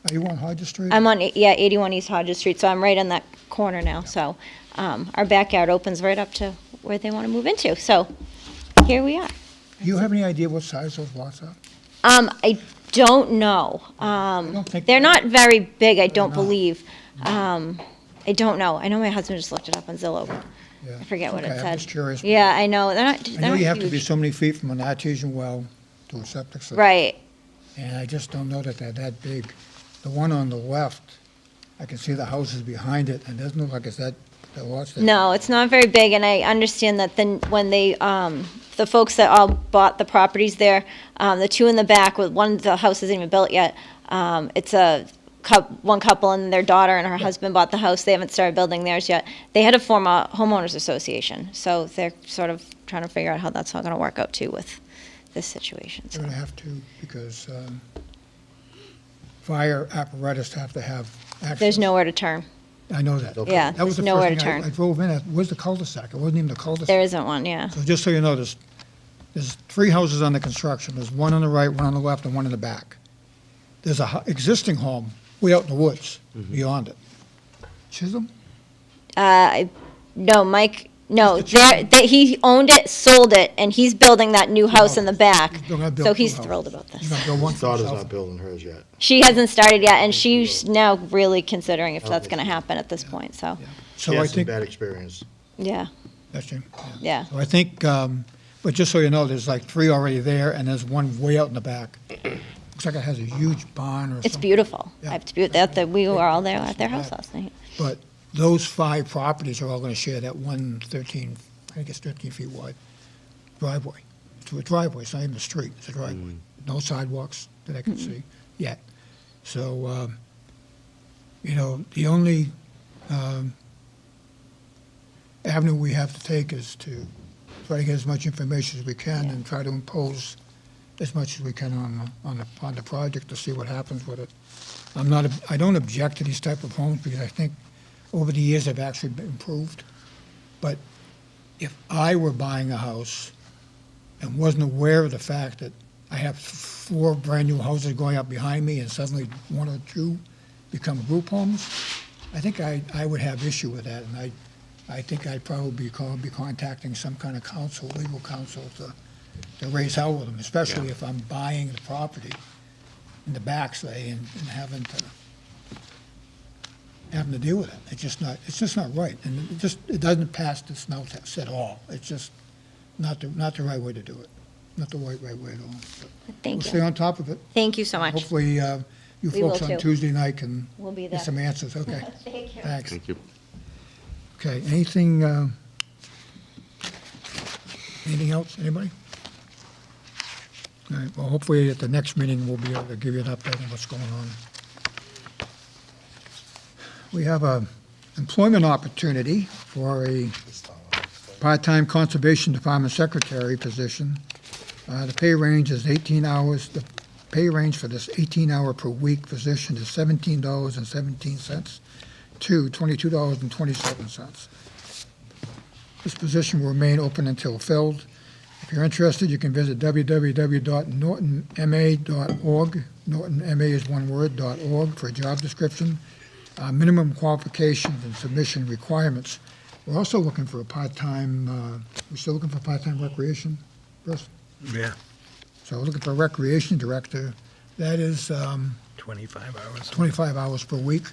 Speaker 3: Are you on Hodges Street?
Speaker 16: I'm on, 81 East Hodges Street, so I'm right on that corner now, so, our backyard opens right up to where they wanna move into, so here we are.
Speaker 3: Do you have any idea what size those lots are?
Speaker 16: I don't know. They're not very big, I don't
Speaker 3: not.
Speaker 16: believe. I don't know. I know my husband just looked it up on Zillow, but
Speaker 3: Yeah.
Speaker 16: I forget what it
Speaker 3: Okay,
Speaker 16: said.
Speaker 3: I'm just curious.
Speaker 16: Yeah, I know. They're not,
Speaker 3: I
Speaker 16: they're
Speaker 3: know
Speaker 16: not
Speaker 3: you have to be
Speaker 16: huge.
Speaker 3: so many feet from an artesian well to a septic system.
Speaker 16: Right.
Speaker 3: And I just don't know that they're that big. The one on the left, I can see the houses behind it, and it doesn't look like it's that large.
Speaker 16: No, it's not very big, and I understand that then when they, the folks that all bought the properties there, the 2 in the back, with one, the house isn't even built yet. It's one couple and their daughter and her husband bought the house. They haven't started building theirs yet. They had to form a homeowners association, so they're sort of trying to figure out how that's all going to work out too with this situation.
Speaker 3: They're going to have to, because fire apparatus have to have access.
Speaker 16: There's nowhere to turn.
Speaker 3: I know that.
Speaker 16: Yeah,
Speaker 3: That was
Speaker 16: there's
Speaker 3: the
Speaker 16: nowhere to
Speaker 3: first thing
Speaker 16: turn.
Speaker 3: I drove in at. Where's the cul-de-sac? It wasn't even the cul-de-sac.
Speaker 16: There isn't one, yeah.
Speaker 3: So just so you know, there's 3 houses under construction. There's one on the right, one on the left, and one in the back. There's a existing home way out in the woods beyond it. Chisholm?
Speaker 16: No, Mike, no, he owned it, sold it, and he's building that new house in the back.
Speaker 3: They're gonna build
Speaker 16: So
Speaker 3: 2
Speaker 16: he's
Speaker 3: houses.
Speaker 16: thrilled about
Speaker 3: He's
Speaker 16: this.
Speaker 3: gonna build one for
Speaker 1: Daughter's
Speaker 3: himself.
Speaker 1: not building hers yet.
Speaker 16: She hasn't started yet, and she's now really considering if that's gonna happen at this point, so,
Speaker 3: So
Speaker 1: She
Speaker 3: I
Speaker 1: has some
Speaker 3: think,
Speaker 1: bad experience.
Speaker 16: yeah,
Speaker 3: that's Jim.
Speaker 16: yeah.
Speaker 3: So I think, but just so you know, there's like 3 already there, and there's one way out in the back. Looks like it has a huge barn or something.
Speaker 16: It's beautiful.
Speaker 3: Yeah.
Speaker 16: I have to be, we were all there at their house last night.
Speaker 3: But those 5 properties are all going to share that one 13, I think it's 13 feet wide driveway. It's a driveway, it's not even a street, it's a driveway. No sidewalks that I can see yet. So, the only avenue we have to take is to try to get as much information as we can and try to impose as much as we can on the project to see what happens with it. I don't object to these type of homes because I think over the years they've actually been improved. But if I were buying a house and wasn't aware of the fact that I have 4 brand-new houses going up behind me and suddenly 1 or 2 become group homes, I think I would have issue with that. And I think I'd probably be contacting some kind of counsel, legal counsel to raise hell with them, especially if I'm buying the property in the back, say, and having to deal with it. It's just not right. And it doesn't pass the smell test at all. It's just not the right way to do it. Not the right way at all. But
Speaker 16: Thank
Speaker 3: we'll stay
Speaker 16: you.
Speaker 3: on top of it.
Speaker 16: Thank you so much.
Speaker 3: Hopefully, you
Speaker 16: We
Speaker 3: folks
Speaker 16: will
Speaker 3: on
Speaker 16: too.
Speaker 3: Tuesday night can
Speaker 16: We'll be
Speaker 3: get
Speaker 16: there.
Speaker 3: some answers. Okay.
Speaker 16: Thank you.
Speaker 3: Thanks.
Speaker 8: Thank you.
Speaker 3: Okay, anything else, anybody? All right, well, hopefully at the next meeting, we'll be able to give you an update on what's going on. We have a employment opportunity for a part-time Conservation Department Secretary position. The pay range is 18 hours. The pay range for this 18-hour per week position is $17.17. 2, $22.27. This position will remain open until filled. If you're interested, you can visit www.nortonma.org. Norton, MA is one word, .org for a job description, minimum qualifications and submission requirements. We're also looking for a part-time, we're still looking for a part-time recreation person.
Speaker 6: Yeah.
Speaker 3: So we're looking for a recreation director. That is
Speaker 6: 25 hours.
Speaker 3: 25 hours per week.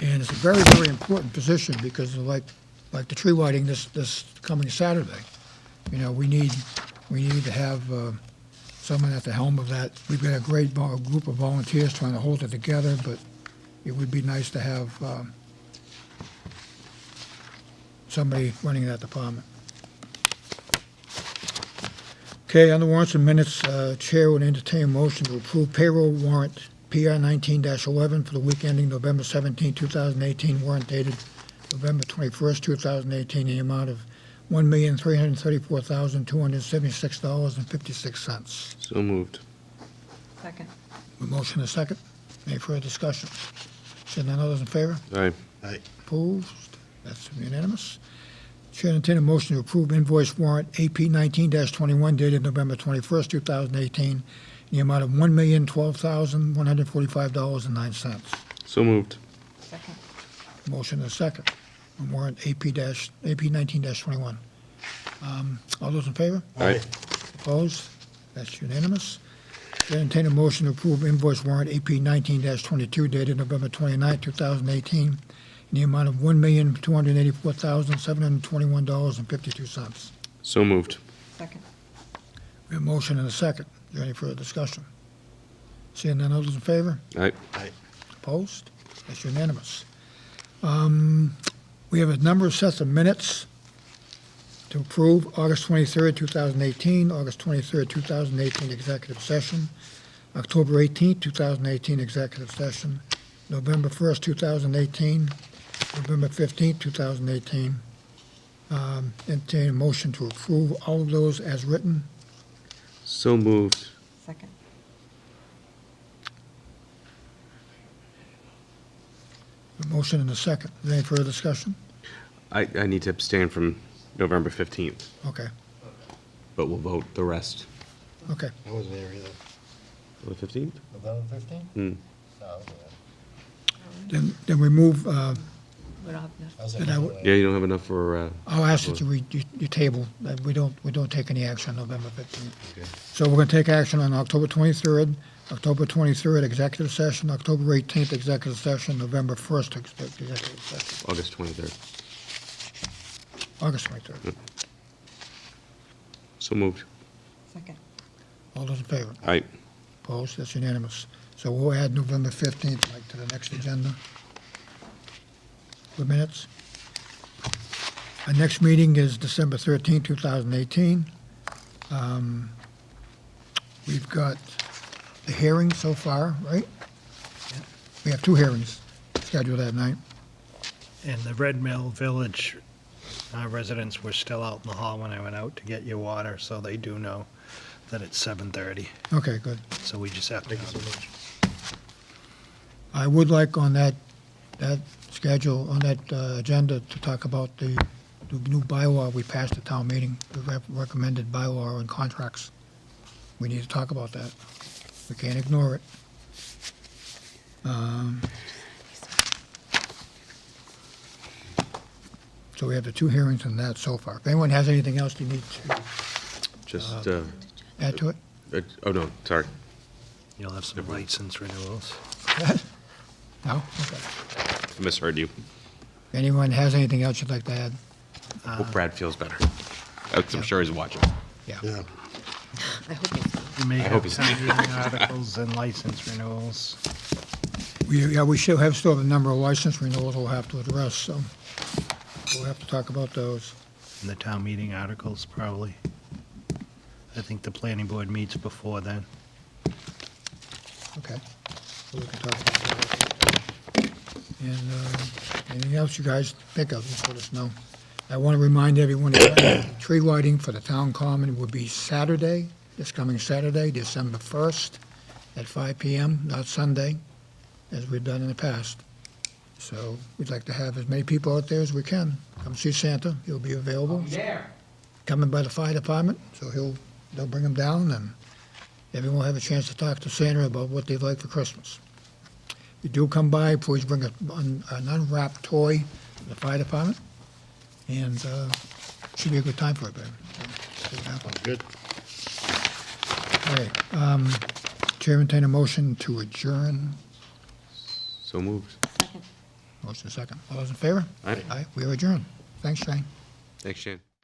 Speaker 3: And it's a very, very important position because like the tree lighting this coming Saturday, you know, we need to have someone at the helm of that. We've got a great group of volunteers trying to hold it together, but it would be nice to have somebody running that department. Okay, on the warrants and minutes, Chair would entertain a motion to approve payroll warrant PR 19-11 for the week ending November 17, 2018, warrant dated November 21st, 2018, in the amount of $1,334,276.56.
Speaker 8: So moved.
Speaker 7: Second.
Speaker 3: A motion and a second. Any further discussion? Seeing none, all those in favor?
Speaker 8: Aye.
Speaker 1: Aye.
Speaker 3: Opposed? That's unanimous. Chair entertain a motion to approve invoice warrant AP 19-21 dated November 21st, 2018, in the amount of $1,012,145.09.
Speaker 8: So moved.
Speaker 7: Second.
Speaker 3: Motion and a second on warrant AP 19-21. All those in favor?
Speaker 8: Aye.
Speaker 3: Opposed? That's unanimous. Chair entertain a motion to approve invoice warrant AP 19-22 dated November 29, 2018, in the amount of $1,284,721.52.
Speaker 8: So moved.
Speaker 7: Second.
Speaker 3: We have a motion and a second. Is there any further discussion? Seeing none, all those in favor?
Speaker 8: Aye.
Speaker 3: Opposed? That's unanimous. We have a number of sets of minutes to approve. August 23rd, 2018, August 23rd, 2018 executive session, October 18th, 2018 executive session, November 1st, 2018, November 15th, 2018. Entertain a motion to approve all of those as written.
Speaker 8: So moved.
Speaker 7: Second.
Speaker 3: A motion and a second. Is there any further discussion?
Speaker 8: I need to abstain from November 15th,
Speaker 3: Okay,
Speaker 8: but we'll vote the rest.
Speaker 3: okay.
Speaker 1: I wasn't there either.
Speaker 8: The 15th?
Speaker 1: November 15th?
Speaker 8: Hmm.
Speaker 1: No, I wasn't there.
Speaker 3: Then we move,
Speaker 7: We don't have enough.
Speaker 1: I was
Speaker 3: Then I
Speaker 1: at
Speaker 3: would-
Speaker 8: Yeah, you don't have enough for,
Speaker 3: I'll ask that you table, that we don't take any action on November 15th.
Speaker 8: Okay.
Speaker 3: So we're going to take action on October 23rd, executive session, October 18th, executive session, November 1st, executive session,
Speaker 8: August 23rd.
Speaker 3: August 23rd.
Speaker 8: So moved.
Speaker 7: Second.
Speaker 3: All those in favor?
Speaker 8: Aye.
Speaker 3: Opposed? That's unanimous. So we'll add November 15th, Mike, to the next agenda. For minutes. Our next meeting is December 13th, 2018. We've got the hearing so far, right? We have 2 hearings scheduled that night.
Speaker 6: And the Red Mill Village residents were still out in the hall when I went out to get your water, so they do know that it's 7:30.
Speaker 3: Okay, good.
Speaker 6: So we just have to.
Speaker 3: I would like on that schedule, on that agenda, to talk about the new bylaw we passed at town meeting, the recommended bylaw on contracts. We need to talk about that. We can't ignore it. So we have the 2 hearings on that so far. If anyone has anything else you need to
Speaker 8: Just,
Speaker 3: add to it?
Speaker 8: oh, no, sorry.
Speaker 6: You'll have some license renewals.
Speaker 3: No? Okay.
Speaker 8: I misheard you.
Speaker 3: Anyone has anything else you'd like to add?
Speaker 8: Hope Brad feels better. I'm sure he's watching.
Speaker 1: Yeah.
Speaker 7: I hope it's.
Speaker 6: You may
Speaker 8: I hope
Speaker 6: have
Speaker 8: he's-
Speaker 6: town meeting articles and license renewals.
Speaker 3: We still have a number of license renewals we'll have to address, so we'll have to talk about those.
Speaker 6: And the town meeting articles, probably. I think the planning board meets before then.
Speaker 3: Okay. So we can talk about that. And anything else you guys think of, just let us know. I want to remind everyone that tree lighting for the town common will be Saturday, this coming Saturday, December 1st, at 5 PM, not Sunday, as we've done in the past. So we'd like to have as many people out there as we can. Come see Santa, he'll be available. Coming by the fire department, so they'll bring him down, and everyone will have a chance to talk to Santa about what they'd like for Christmas. If you do come by, please bring an unwrapped toy to the fire department, and should be a good time for everybody.
Speaker 1: Good.
Speaker 3: All right, Chair, entertain a motion to adjourn.
Speaker 8: So moved.
Speaker 3: Motion second. All those in favor?
Speaker 8: Aye.
Speaker 3: Aye, we are adjourned. Thanks, Shane.
Speaker 8: Thanks, Shane.